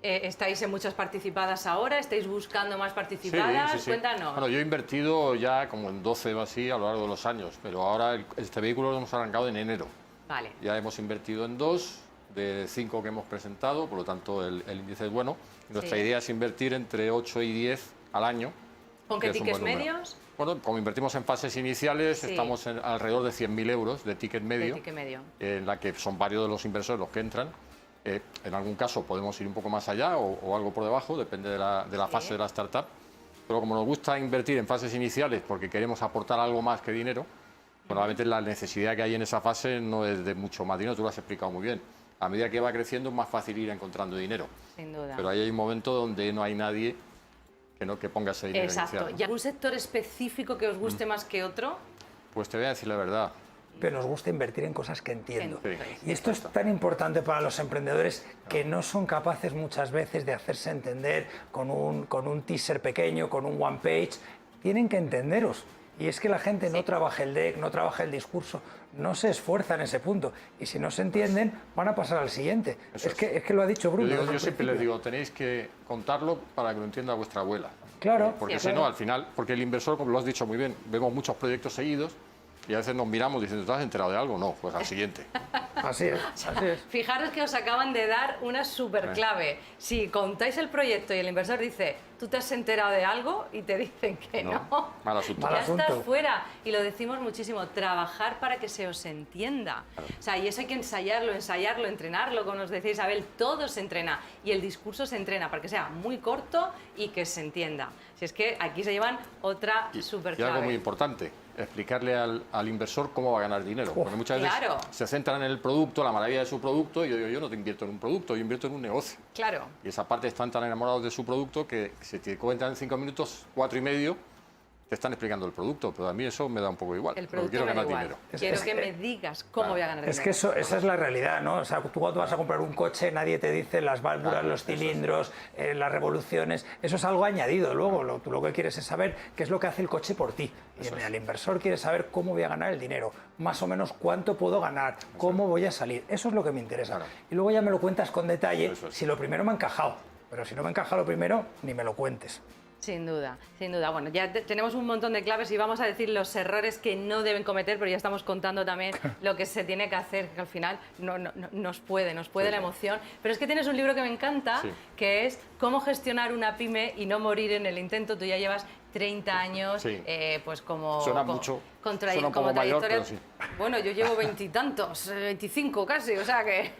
Estáis en muchas participadas ahora, estáis buscando más participadas. Sí. Cuéntanos. Bueno, yo he invertido ya como en 12 o así a lo largo de los años, pero ahora este vehículo lo hemos arrancado en enero. Vale. Ya hemos invertido en 2 de 5 que hemos presentado, por lo tanto el índice es bueno. Y nuestra Sí. idea es invertir entre 8 y 10 al año. ¿Con qué que es un tickets buen número. medios? Bueno, como invertimos en fases iniciales, Sí. estamos en alrededor de 100.000 euros de ticket medio, De ticket medio. en la que son varios de los inversores los que entran. En algún caso podemos ir un poco más allá o algo por debajo, depende de la fase de la startup. Pero como nos gusta invertir en fases iniciales porque queremos aportar algo más que dinero, normalmente la necesidad que hay en esa fase no es de mucho más dinero, tú lo has explicado muy bien. A medida que va creciendo es más fácil ir encontrando dinero. Sin duda. Pero ahí hay un momento donde no hay nadie que ponga ese dinero Exacto. inicial, ¿no? ¿Y algún sector específico que os guste más que otro? Pues te voy a decir la verdad. Pero nos gusta invertir en cosas que entiendo. Sí. Y esto es tan importante para los emprendedores que no son capaces muchas veces de hacerse entender con un teaser pequeño, con un one page. Tienen que entenderos. Y es que la gente no trabaja el deck, no trabaja el discurso, no se esfuerza en ese punto. Y si no se entienden, van a pasar al siguiente. Es que lo ha dicho Bruno. desde Yo el siempre les principio. digo, tenéis que contarlo para que lo entienda vuestra abuela. Claro. Porque Sí, si claro. no, al final, porque el inversor, como lo has dicho muy bien, vemos muchos proyectos seguidos Y a veces nos miramos diciendo, ¿te has enterado de algo? No, pues al siguiente. Así es, así es. Fijaros que os acaban de dar una super clave. Si contáis el proyecto y el inversor dice, ¿tú te has enterado de algo? Y te dicen que no. Mal asunto. Mal Ya asunto. estás fuera. Y lo decimos muchísimo, trabajar para que se os entienda. O sea, y eso hay que ensayarlo, entrenarlo, como nos decía Isabel, todo se entrena. Y el discurso se entrena para que sea muy corto y que se entienda. Si es que aquí se llevan otra super Y clave. algo muy importante, explicarle al inversor cómo va a ganar dinero. Porque muchas veces claro. se centran en el producto, la maravilla de su producto, y yo digo, yo no te invierto en un producto, yo invierto en un negocio. Claro. Y esa parte están tan enamorados de su producto que se te cuentan en 5 minutos, 4 y medio, te están explicando el producto, pero a mí eso me da un poco igual. El porque producto quiero me da ganar igual. dinero. Quiero que me digas cómo voy a ganar Es dinero. que esa es la realidad, ¿no? O sea, tú cuando vas a comprar un coche, nadie te dice las válvulas, los cilindros, las revoluciones. Eso es algo añadido. Luego, tú lo que quieres es saber qué es lo que hace el coche por ti. Y el inversor quiere saber cómo voy a ganar el dinero, más o menos cuánto puedo ganar, cómo voy a salir. Eso es lo que me interesa. Claro. Y luego ya me lo cuentas con detalle Eso es. si lo primero me ha encajado. Pero si no me encaja lo primero, ni me lo cuentes. Sin duda, sin duda. Bueno, ya tenemos un montón de claves y vamos a decir los errores que no deben cometer, pero ya estamos contando también lo que se tiene que hacer, que al final nos puede la emoción. Pero es que tienes un libro que me encanta, que es Cómo gestionar una pyme y no morir en el intento. Tú ya llevas 30 años, pues como... Suena mucho, suena un poco como mayor, trayectoria. pero sí. Bueno, yo llevo 20 y tantos, 25 casi, o sea que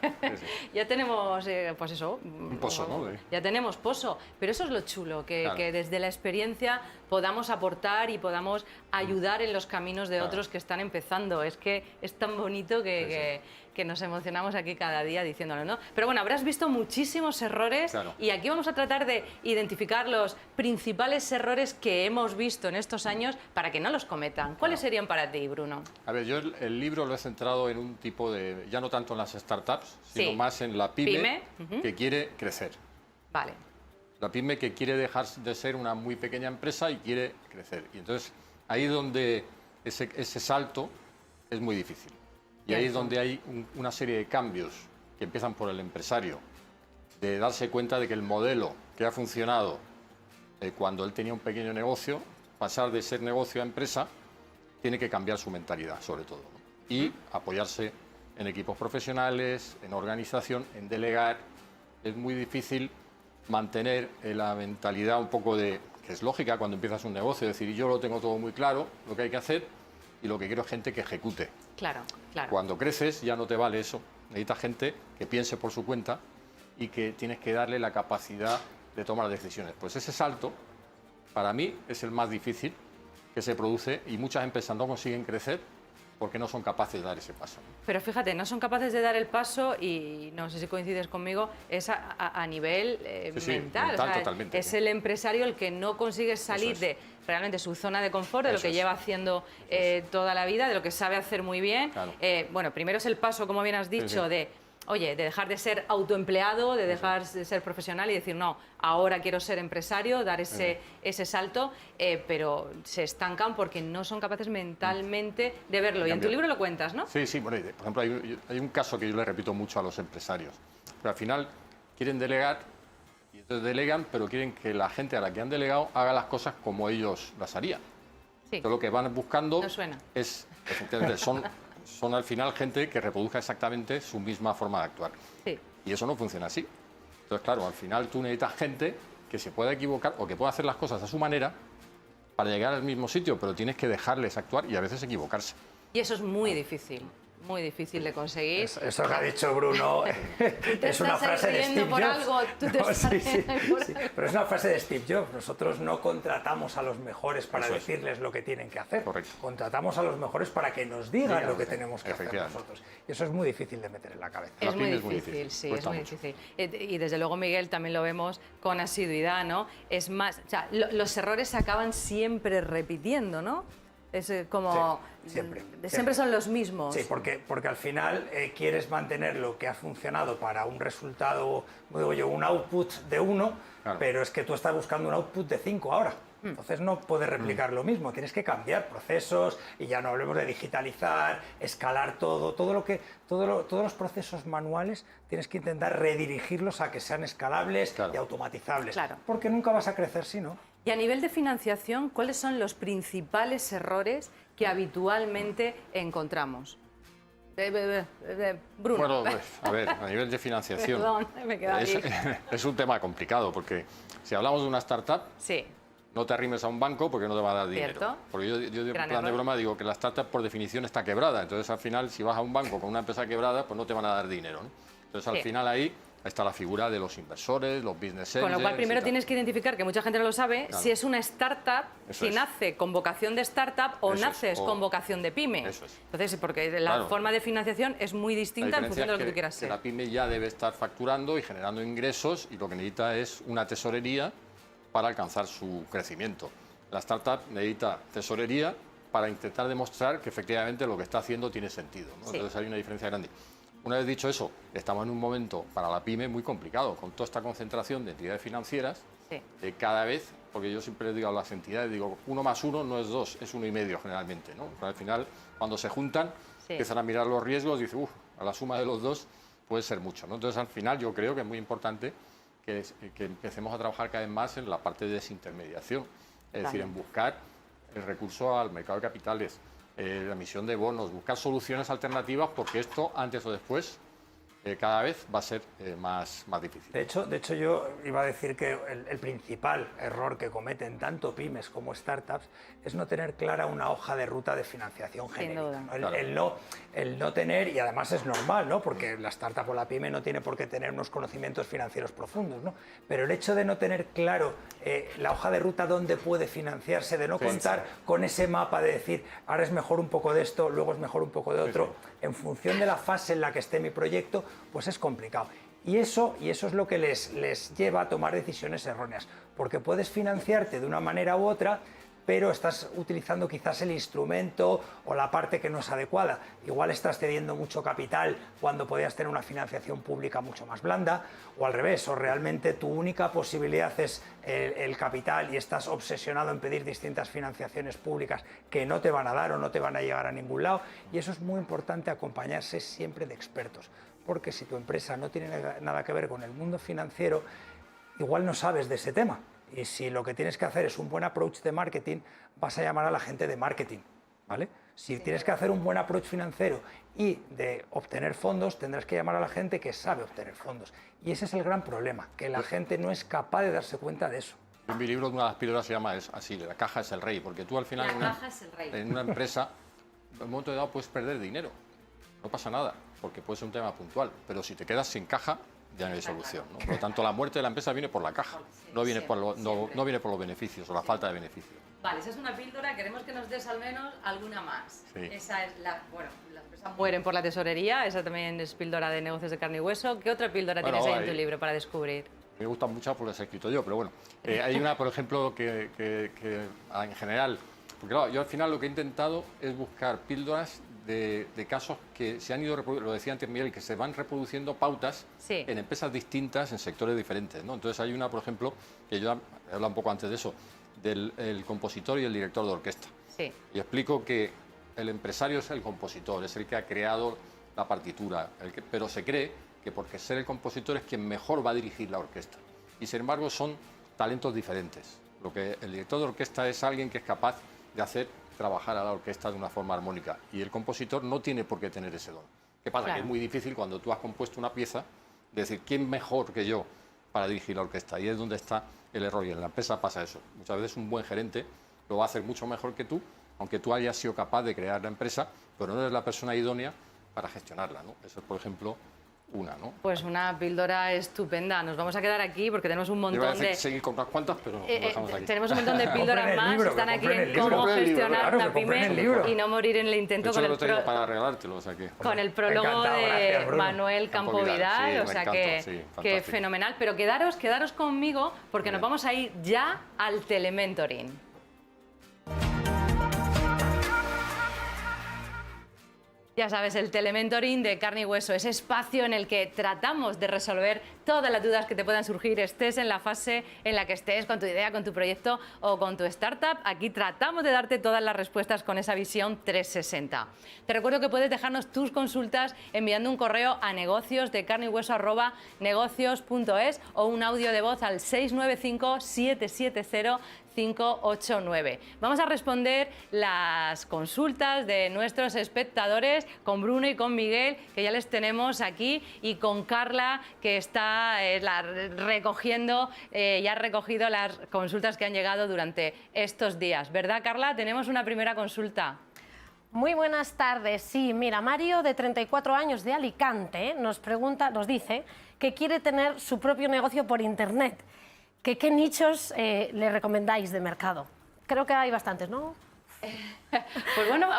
ya tenemos, pues eso... Un pozo, ¿no? Ya tenemos pozo, pero eso es lo chulo, que, Claro. que desde la experiencia podamos aportar y podamos ayudar en los caminos de otros que están empezando. Es que es tan bonito que nos emocionamos aquí cada día diciéndolo, ¿no? Pero bueno, habrás visto muchísimos errores y aquí vamos a tratar de identificar los principales errores que hemos visto en estos años para que no los cometan. ¿Cuáles serían para ti, Bruno? A ver, yo el libro lo he centrado en un tipo de, ya no tanto en las startups, sino más en la pyme, que quiere crecer. Vale. La pyme que quiere dejar de ser una muy pequeña empresa y quiere crecer. Y entonces, ahí es donde ese salto es muy difícil. Y ahí es donde hay una serie de cambios que empiezan por el empresario, de darse cuenta de que el modelo que ha funcionado cuando él tenía un pequeño negocio, pasar de ser negocio a empresa, tiene que cambiar su mentalidad, sobre todo, ¿no? Y apoyarse en equipos profesionales, en organización, en delegar. Es muy difícil mantener la mentalidad un poco de, que es lógica cuando empiezas un negocio, es decir, yo lo tengo todo muy claro, lo que hay que hacer, y lo que quiero es gente que ejecute. Claro, claro. Cuando creces ya no te vale eso, necesitas gente que piense por su cuenta y que tienes que darle la capacidad de tomar decisiones. Pues ese salto, para mí, es el más difícil que se produce y muchas empresas no consiguen crecer porque no son capaces de dar ese paso. Pero fíjate, no son capaces de dar el paso y no sé si coincides conmigo, es a nivel mental. mental, totalmente. Es el empresario el que no consigue salir de realmente su zona de confort, de lo que lleva haciendo toda la vida, de lo que sabe hacer muy bien. Claro. Bueno, primero es el paso, como bien has dicho, de dejar de ser autoempleado, de dejar de ser profesional y decir, no, ahora quiero ser empresario, dar ese salto, pero se estancan porque no son capaces mentalmente de verlo. Y en tu libro lo cuentas, ¿no? Sí, sí. Bueno, por ejemplo, hay un caso que yo le repito mucho a los empresarios. Pero al final quieren delegar y entonces delegan, pero quieren que la gente a la que han delegado haga las cosas como ellos las harían. Sí. Entonces, lo que van buscando No suena. es, efectivamente, son al final gente que reproduzca exactamente su misma forma de actuar. Sí. Y eso no funciona así. Entonces, claro, al final tú necesitas gente que se pueda equivocar o que pueda hacer las cosas a su manera para llegar al mismo sitio, pero tienes que dejarles actuar y a veces equivocarse. Y eso es muy difícil de conseguir. Eso que ha dicho Bruno es una estás frase de riendo Steve por Jobs. algo, tú te No, estás sí, sí, riendo por sí. algo. Pero es una frase de Steve Jobs. Nosotros no contratamos a los mejores para Eso es. decirles lo que tienen que hacer. Correcto. Contratamos a los mejores para que nos digan lo que tenemos que hacer Efectivamente. nosotros. Y eso es muy difícil de meter en la cabeza. Es La muy pyme es muy difícil, difícil, sí, es cuesta muy mucho. difícil. Y desde luego, Miguel, también lo vemos con asiduidad, ¿no? Es más, o sea, los errores se acaban siempre repitiendo, ¿no? Es como... Sí, siempre. Siempre son los mismos. Sí, porque al final quieres mantener lo que ha funcionado para un resultado, digo yo, un output de 1, Claro. pero es que tú estás buscando un output de 5 ahora. Entonces no puedes replicar lo mismo, tienes que cambiar procesos y ya no hablemos de digitalizar, escalar todos los procesos manuales tienes que intentar redirigirlos a que sean escalables Claro. y automatizables, Claro. porque nunca vas a crecer si no. Y a nivel de financiación, ¿cuáles son los principales errores que habitualmente encontramos? Bruno. Bueno, pues, a ver, a nivel de financiación, Perdón, me he quedado aquí. es un tema complicado, porque si hablamos de una startup, Sí, no te arrimes a un banco porque no te va a dar dinero. Cierto. Porque yo en Gran plan de error. broma digo que la startup por definición está quebrada. Entonces al final si vas a un banco con una empresa quebrada, pues no te van a dar dinero, ¿no? Entonces al Sí. final ahí está la figura de los inversores, los business angels. con lo cual primero y tal. tienes que identificar, que mucha gente no lo sabe, Claro. si es una startup, Eso si es. nace con vocación de startup o Eso es, naces o- con vocación de pyme. Eso es. Entonces, porque la Claro. forma de financiación es muy La distinta en diferencia función de lo es que tú quieras que ser. la pyme ya debe estar facturando y generando ingresos y lo que necesita es una tesorería para alcanzar su crecimiento. La startup necesita tesorería para intentar demostrar que efectivamente lo que está haciendo tiene sentido, ¿no? Sí. Entonces hay una diferencia grande. Una vez dicho eso, estamos en un momento para la pyme muy complicado, con toda esta concentración de entidades financieras, Sí. cada vez, porque yo siempre digo a las entidades, digo, 1 más 1 no es 2, es 1,5 generalmente, ¿no? Pero al final, cuando se juntan, Sí. empiezan a mirar los riesgos y dicen, a la suma de los dos puede ser mucho, ¿no? Entonces, al final, yo creo que es muy importante que empecemos a trabajar cada vez más en la parte de desintermediación, es decir, en buscar el recurso al mercado de capitales, la emisión de bonos, buscar soluciones alternativas, porque esto, antes o después, cada vez va a ser más difícil. De hecho, yo iba a decir que el principal error que cometen tanto pymes como startups es no tener clara una hoja de ruta de financiación genérica, duda. ¿no? Claro. El no tener, y además es normal, ¿no? Porque la startup o la pyme no tiene por qué tener unos conocimientos financieros profundos, ¿no? Pero el hecho de no tener claro la hoja de ruta dónde puede financiarse, de no contar con ese mapa de decir, ahora es mejor un poco de esto, luego es mejor un poco de otro, en función de la fase en la que esté mi proyecto, pues es complicado. Y eso es lo que les lleva a tomar decisiones erróneas, porque puedes financiarte de una manera u otra, pero estás utilizando quizás el instrumento o la parte que no es adecuada. Igual estás cediendo mucho capital cuando podías tener una financiación pública mucho más blanda, o al revés, o realmente tu única posibilidad es el capital y estás obsesionado en pedir distintas financiaciones públicas que no te van a dar o no te van a llegar a ningún lado. Y eso es muy importante, acompañarse siempre de expertos, porque si tu empresa no tiene nada que ver con el mundo financiero, igual no sabes de ese tema. Y si lo que tienes que hacer es un buen approach de marketing, vas a llamar a la gente de marketing, ¿vale? Si tienes que hacer un buen approach financiero y de obtener fondos, tendrás que llamar a la gente que sabe obtener fondos. Y ese es el gran problema, que la gente no es capaz de darse cuenta de eso. En mi libro, una de las píldoras se llama así, la caja es el rey, porque tú al final La caja es el rey. en una empresa, en un momento dado puedes perder dinero, no pasa nada, porque puede ser un tema puntual, pero si te quedas sin caja, ya no hay solución, ¿no? Por lo tanto, la muerte de la empresa viene por la caja, no viene por los beneficios o la falta de beneficios. Vale, esa es una píldora, queremos que nos des al menos alguna más. Sí. Esa es bueno, las empresas mueren por la tesorería, esa también es píldora de negocios de carne y hueso. ¿Qué otra píldora Bueno, tienes ahí en hay- tu libro para descubrir? Me gustan muchas porque las he escrito yo, pero bueno, hay una, por ejemplo, que en general, porque claro, yo al final lo que he intentado es buscar píldoras de casos que se han ido, lo decía antes Miguel, que se van reproduciendo pautas Sí. en empresas distintas, en sectores diferentes, ¿no? Entonces hay una, por ejemplo, que yo he hablado un poco antes de eso, del el compositor y el director de orquesta. Sí. Y explico que el empresario es el compositor, es el que ha creado la partitura, pero se cree que porque ser el compositor es quien mejor va a dirigir la orquesta. Y sin embargo son talentos diferentes. Lo que el director de orquesta es alguien que es capaz de hacer trabajar a la orquesta de una forma armónica. Y el compositor no tiene por qué tener ese don. ¿Qué pasa? Claro. Que es muy difícil cuando tú has compuesto una pieza decir quién mejor que yo para dirigir la orquesta. Y es donde está el error. Y en la empresa pasa eso. Muchas veces un buen gerente lo va a hacer mucho mejor que tú, aunque tú hayas sido capaz de crear la empresa, pero no eres la persona idónea para gestionarla, ¿no? Eso es, por ejemplo, una, ¿no? Pues una píldora estupenda. Nos vamos a quedar aquí porque tenemos un Yo iba a montón decir de... seguir con unas cuantas, pero lo dejamos aquí. Tenemos un montón de píldoras Compren el más, libro, están que aquí compren en el libro. cómo Compren el libro, gestionar claro, una que compren el pyme libro. y no morir en el De intento hecho, con lo he el, traído para regalártelo, o sea que... con el prólogo Encantado, de gracias, Bruno. Manuel Campo Campo Vidal, Vidal, sí, o me sea encanta, sí, que fantástico. fenomenal. Pero quedaros conmigo porque nos vamos a ir ya al telementoring. Ya sabes, el telementoring de carne y hueso, ese espacio en el que tratamos de resolver todas las dudas que te puedan surgir, estés en la fase en la que estés con tu idea, con tu proyecto o con tu startup. Aquí tratamos de darte todas las respuestas con esa visión 360. Te recuerdo que puedes dejarnos tus consultas enviando un correo a negociosdecarneyhueso@negocios.es o un audio de voz al 695 770 6589. Vamos a responder las consultas de nuestros espectadores con Bruno y con Miguel, que ya les tenemos aquí, y con Carla, que está recogiendo, ya ha recogido las consultas que han llegado durante estos días. ¿Verdad, Carla? Tenemos una primera consulta. Muy buenas tardes. Sí, mira, Mario, de 34 años, de Alicante, nos dice que quiere tener su propio negocio por Internet. ¿Qué nichos le recomendáis de mercado? Creo que hay bastantes, ¿no? Pues bueno,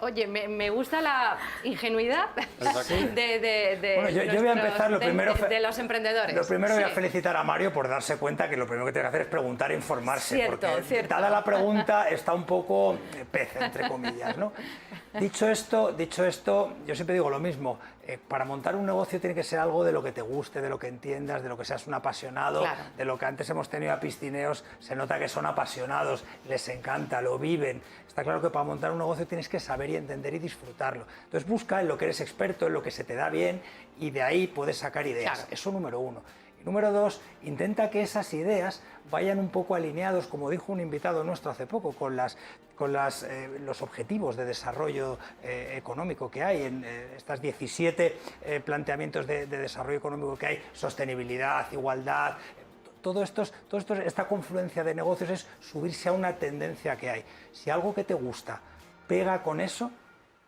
oye, me gusta la ingenuidad yo voy a empezar de los emprendedores. Lo primero voy a felicitar a Mario por darse cuenta que lo primero que tiene que hacer es preguntar e informarse. Cierto, porque cierto. dada la pregunta está un poco pez, entre comillas, ¿no? Dicho esto, yo siempre digo lo mismo. Para montar un negocio tiene que ser algo de lo que te guste, de lo que entiendas, de lo que seas un apasionado, claro. De lo que antes hemos tenido a piscineos, se nota que son apasionados, les encanta, lo viven. Está claro que para montar un negocio tienes que saber y entender y disfrutarlo. Entonces busca en lo que eres experto, en lo que se te da bien y de ahí puedes sacar ideas. Claro. Eso número uno. Y número dos, intenta que esas ideas vayan un poco alineados, como dijo un invitado nuestro hace poco, con los objetivos de desarrollo económico que hay en estas 17 planteamientos de desarrollo económico que hay, sostenibilidad, igualdad. Esta confluencia de negocios es subirse a una tendencia que hay. Si algo que te gusta pega con eso,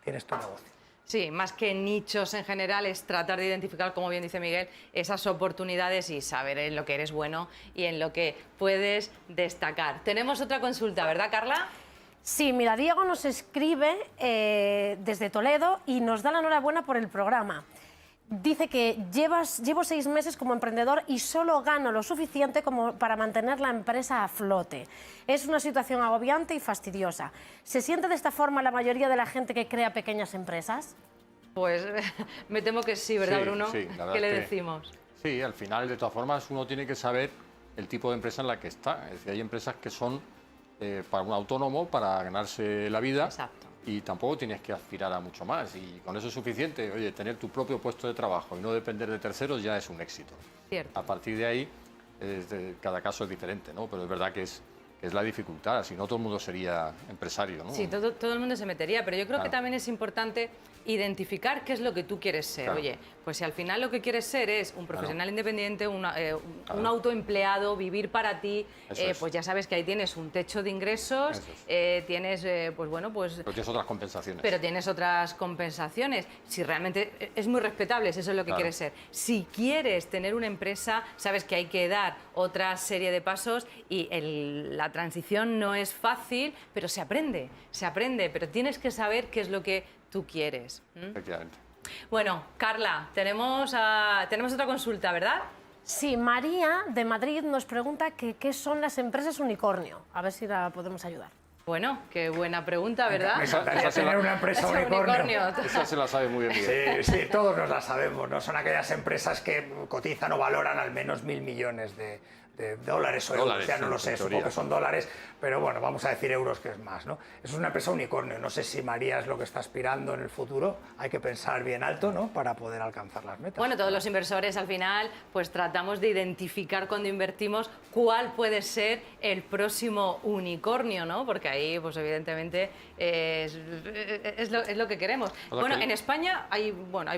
tienes tu negocio. Sí, más que nichos en general, es tratar de identificar, como bien dice Miguel, esas oportunidades y saber en lo que eres bueno y en lo que puedes destacar. Tenemos otra consulta, ¿verdad, Carla? Sí, mira, Diego nos escribe desde Toledo y nos da la enhorabuena por el programa. Dice que llevo 6 meses como emprendedor y solo gano lo suficiente como para mantener la empresa a flote. Es una situación agobiante y fastidiosa. ¿Se siente de esta forma la mayoría de la gente que crea pequeñas empresas? Pues me temo que sí, ¿verdad, Sí, Bruno? sí, la verdad ¿Qué le que decimos? Sí, al final, de todas formas, uno tiene que saber el tipo de empresa en la que está. Es decir, hay empresas que son para un autónomo, para ganarse la vida. Exacto. Y tampoco tienes que aspirar a mucho más. Y con eso es suficiente. Oye, tener tu propio puesto de trabajo y no depender de terceros ya es un éxito. Cierto. A partir de ahí, cada caso es diferente, ¿no? Pero es verdad que es la dificultad. Si no, todo el mundo sería empresario, ¿no? Sí, todo el mundo se metería, pero yo creo que Claro. también es importante identificar qué es lo que tú quieres ser. Claro. Oye, pues si al final lo que quieres ser es un profesional independiente, un Claro. autoempleado, vivir para ti, Eso es. pues ya sabes que ahí tienes un techo de ingresos, Eso es. tienes, pues bueno, pues... Pero tienes otras compensaciones. Pero tienes otras compensaciones. Si realmente es muy respetable, si eso es lo que Claro. quieres ser. Si quieres tener una empresa, sabes que hay que dar otra serie de pasos y la transición no es fácil, pero se aprende, pero tienes que saber qué es lo que tú quieres. Efectivamente. Bueno, Carla, tenemos otra consulta, ¿verdad? Sí, María de Madrid nos pregunta qué son las empresas unicornio. A ver si la podemos ayudar. Bueno, qué buena pregunta, ¿verdad? Me encantaría tener una empresa unicornio. Esa se la sabe muy bien, Miguel. Sí, todos nos la sabemos, ¿no? Son aquellas empresas que cotizan o valoran al menos 1.000 millones de dólares o euros, Dólares, ya no sí, lo sé, en supongo teoría. que son dólares, pero bueno, vamos a decir euros, que es más, ¿no? Es una empresa unicornio, no sé si María es lo que está aspirando en el futuro, hay que pensar bien alto, ¿no?, para poder alcanzar las metas. Bueno, todos los inversores al final pues tratamos de identificar cuando invertimos cuál puede ser el próximo unicornio, ¿no? Porque ahí pues evidentemente es lo que queremos. Bueno, en España hay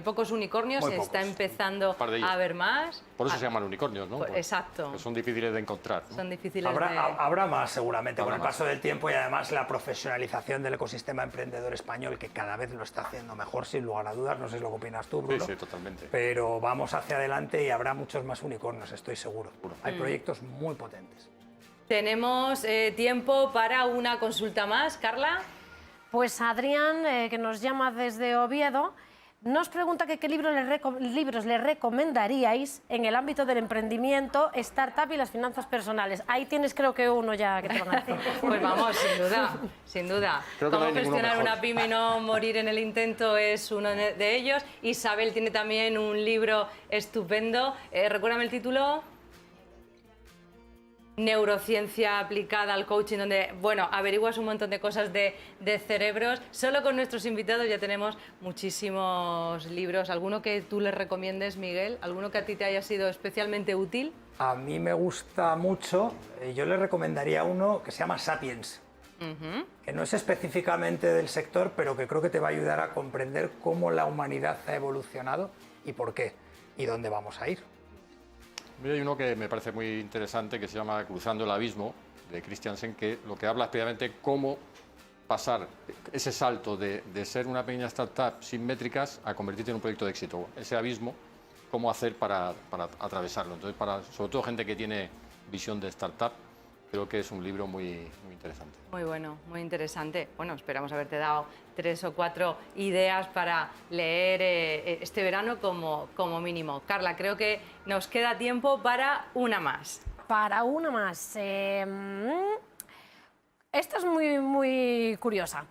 pocos unicornios, Muy se está pocos. empezando Un par de ellos. a ver más. Por eso se llaman unicornios, ¿no? Pues, exacto. Que son difíciles de encontrar, ¿no? Son difíciles Habrá más seguramente Habrá con el más. paso del tiempo y además la profesionalización del ecosistema emprendedor español, que cada vez lo está haciendo mejor, sin lugar a dudas. No sé lo que opinas tú, Bruno. Sí, totalmente. Pero vamos hacia adelante y habrá muchos más unicornios, estoy seguro. Hay proyectos muy potentes. Tenemos tiempo para una consulta más, Carla. Pues Adrián, que nos llama desde Oviedo, nos pregunta que qué libros le recomendaríais en el ámbito del emprendimiento, startup y las finanzas personales. Ahí tienes creo que uno ya que te van a decir. Pues vamos, sin duda. Creo que no Cómo hay ninguno gestionar mejor. una pyme y no morir en el intento es uno de ellos. Isabel tiene también un libro estupendo. Recuérdame el título. neurociencia aplicada al coaching, donde, bueno, averiguas un montón de cosas de cerebros. Solo con nuestros invitados ya tenemos muchísimos libros. ¿Alguno que tú les recomiendes, Miguel? ¿Alguno que a ti te haya sido especialmente útil? A mí me gusta mucho, yo le recomendaría uno que se llama Sapiens, que no es específicamente del sector, pero que creo que te va a ayudar a comprender cómo la humanidad ha evolucionado y por qué, y dónde vamos a ir. Mira, hay uno que me parece muy interesante que se llama Cruzando el Abismo, de Christiansen, que lo que habla es precisamente cómo pasar ese salto de ser una pequeña startup sin métricas a convertirte en un proyecto de éxito. Ese abismo, cómo hacer para atravesarlo. Entonces, sobre todo gente que tiene visión de startup, creo que es un libro muy interesante. Muy bueno, muy interesante. Bueno, esperamos haberte dado 3 o 4 ideas para leer este verano como mínimo. Carla, creo que nos queda tiempo para una más. Para una más. Esta es muy curiosa.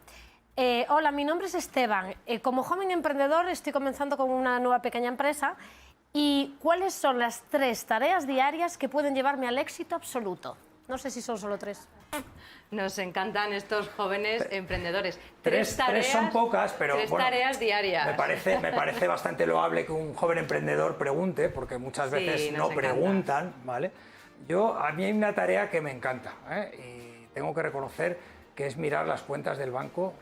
Hola, mi nombre es Esteban. Como joven emprendedor estoy comenzando con una nueva pequeña empresa. ¿Y cuáles son las 3 tareas diarias que pueden llevarme al éxito absoluto? No sé si son solo 3. Nos encantan estos jóvenes emprendedores. 3 son pocas, pero 3 bueno, tareas diarias. Me parece bastante loable que un joven emprendedor pregunte, porque muchas veces no preguntan, ¿vale? A mí hay una tarea que me encanta, y tengo que reconocer que es mirar las cuentas del banco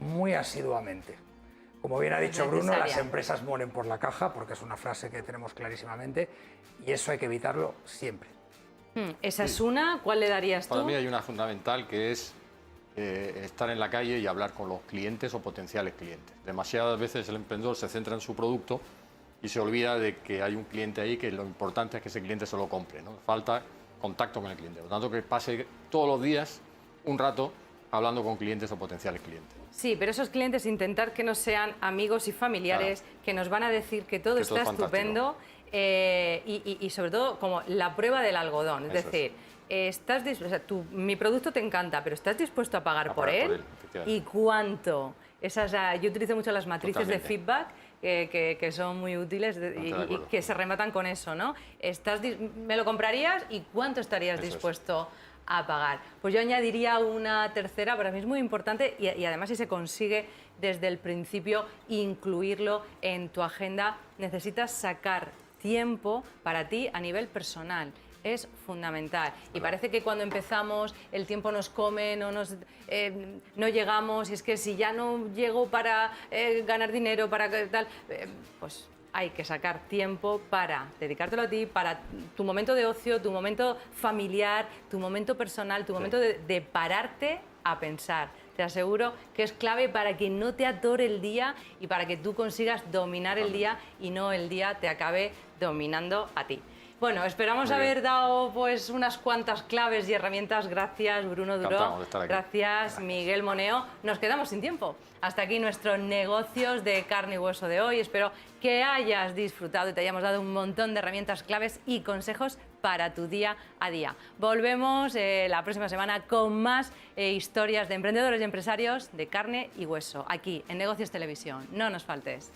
muy asiduamente. Como bien ha dicho Bruno, las empresas mueren por la caja, porque es una frase que tenemos clarísimamente, y eso hay que evitarlo siempre. Esa es una. ¿Cuál le darías tú? Para mí hay una fundamental que es estar en la calle y hablar con los clientes o potenciales clientes. Demasiadas veces el emprendedor se centra en su producto y se olvida de que hay un cliente ahí, que lo importante es que ese cliente se lo compre, ¿no? Falta contacto con el cliente. Por lo tanto, que pase todos los días un rato hablando con clientes o potenciales clientes. Sí, pero esos clientes intentar que no sean amigos y familiares, claro, que nos van a decir que todo está estupendo, y sobre todo como la prueba del algodón. Es decir, mi producto te encanta, pero ¿estás dispuesto a pagar por él? ¿Y cuánto? Yo utilizo mucho las matrices de feedback, que son muy útiles y que se rematan con eso, ¿no? ¿Me lo comprarías y cuánto estarías dispuesto a pagar? Pues yo añadiría una tercera, para mí es muy importante, y además si se consigue desde el principio incluirlo en tu agenda, necesitas sacar tiempo para ti a nivel personal. Es fundamental. Y parece que cuando empezamos el tiempo nos come, no llegamos, y es que si ya no llego para ganar dinero, para tal, pues hay que sacar tiempo para dedicártelo a ti, para tu momento de ocio, tu momento familiar, tu momento personal, tu momento de pararte a pensar. Te aseguro que es clave para que no te atore el día y para que tú consigas dominar el día y no el día te acabe dominando a ti. Bueno, esperamos haber dado pues unas cuantas claves y herramientas. Gracias, Bruno Duró. Gracias, Miguel Moneo. Nos quedamos sin tiempo. Hasta aquí nuestros negocios de carne y hueso de hoy. Espero que hayas disfrutado y te hayamos dado un montón de herramientas claves y consejos para tu día a día. Volvemos la próxima semana con más historias de emprendedores y empresarios de carne y hueso, aquí en Negocios Televisión. No nos faltes.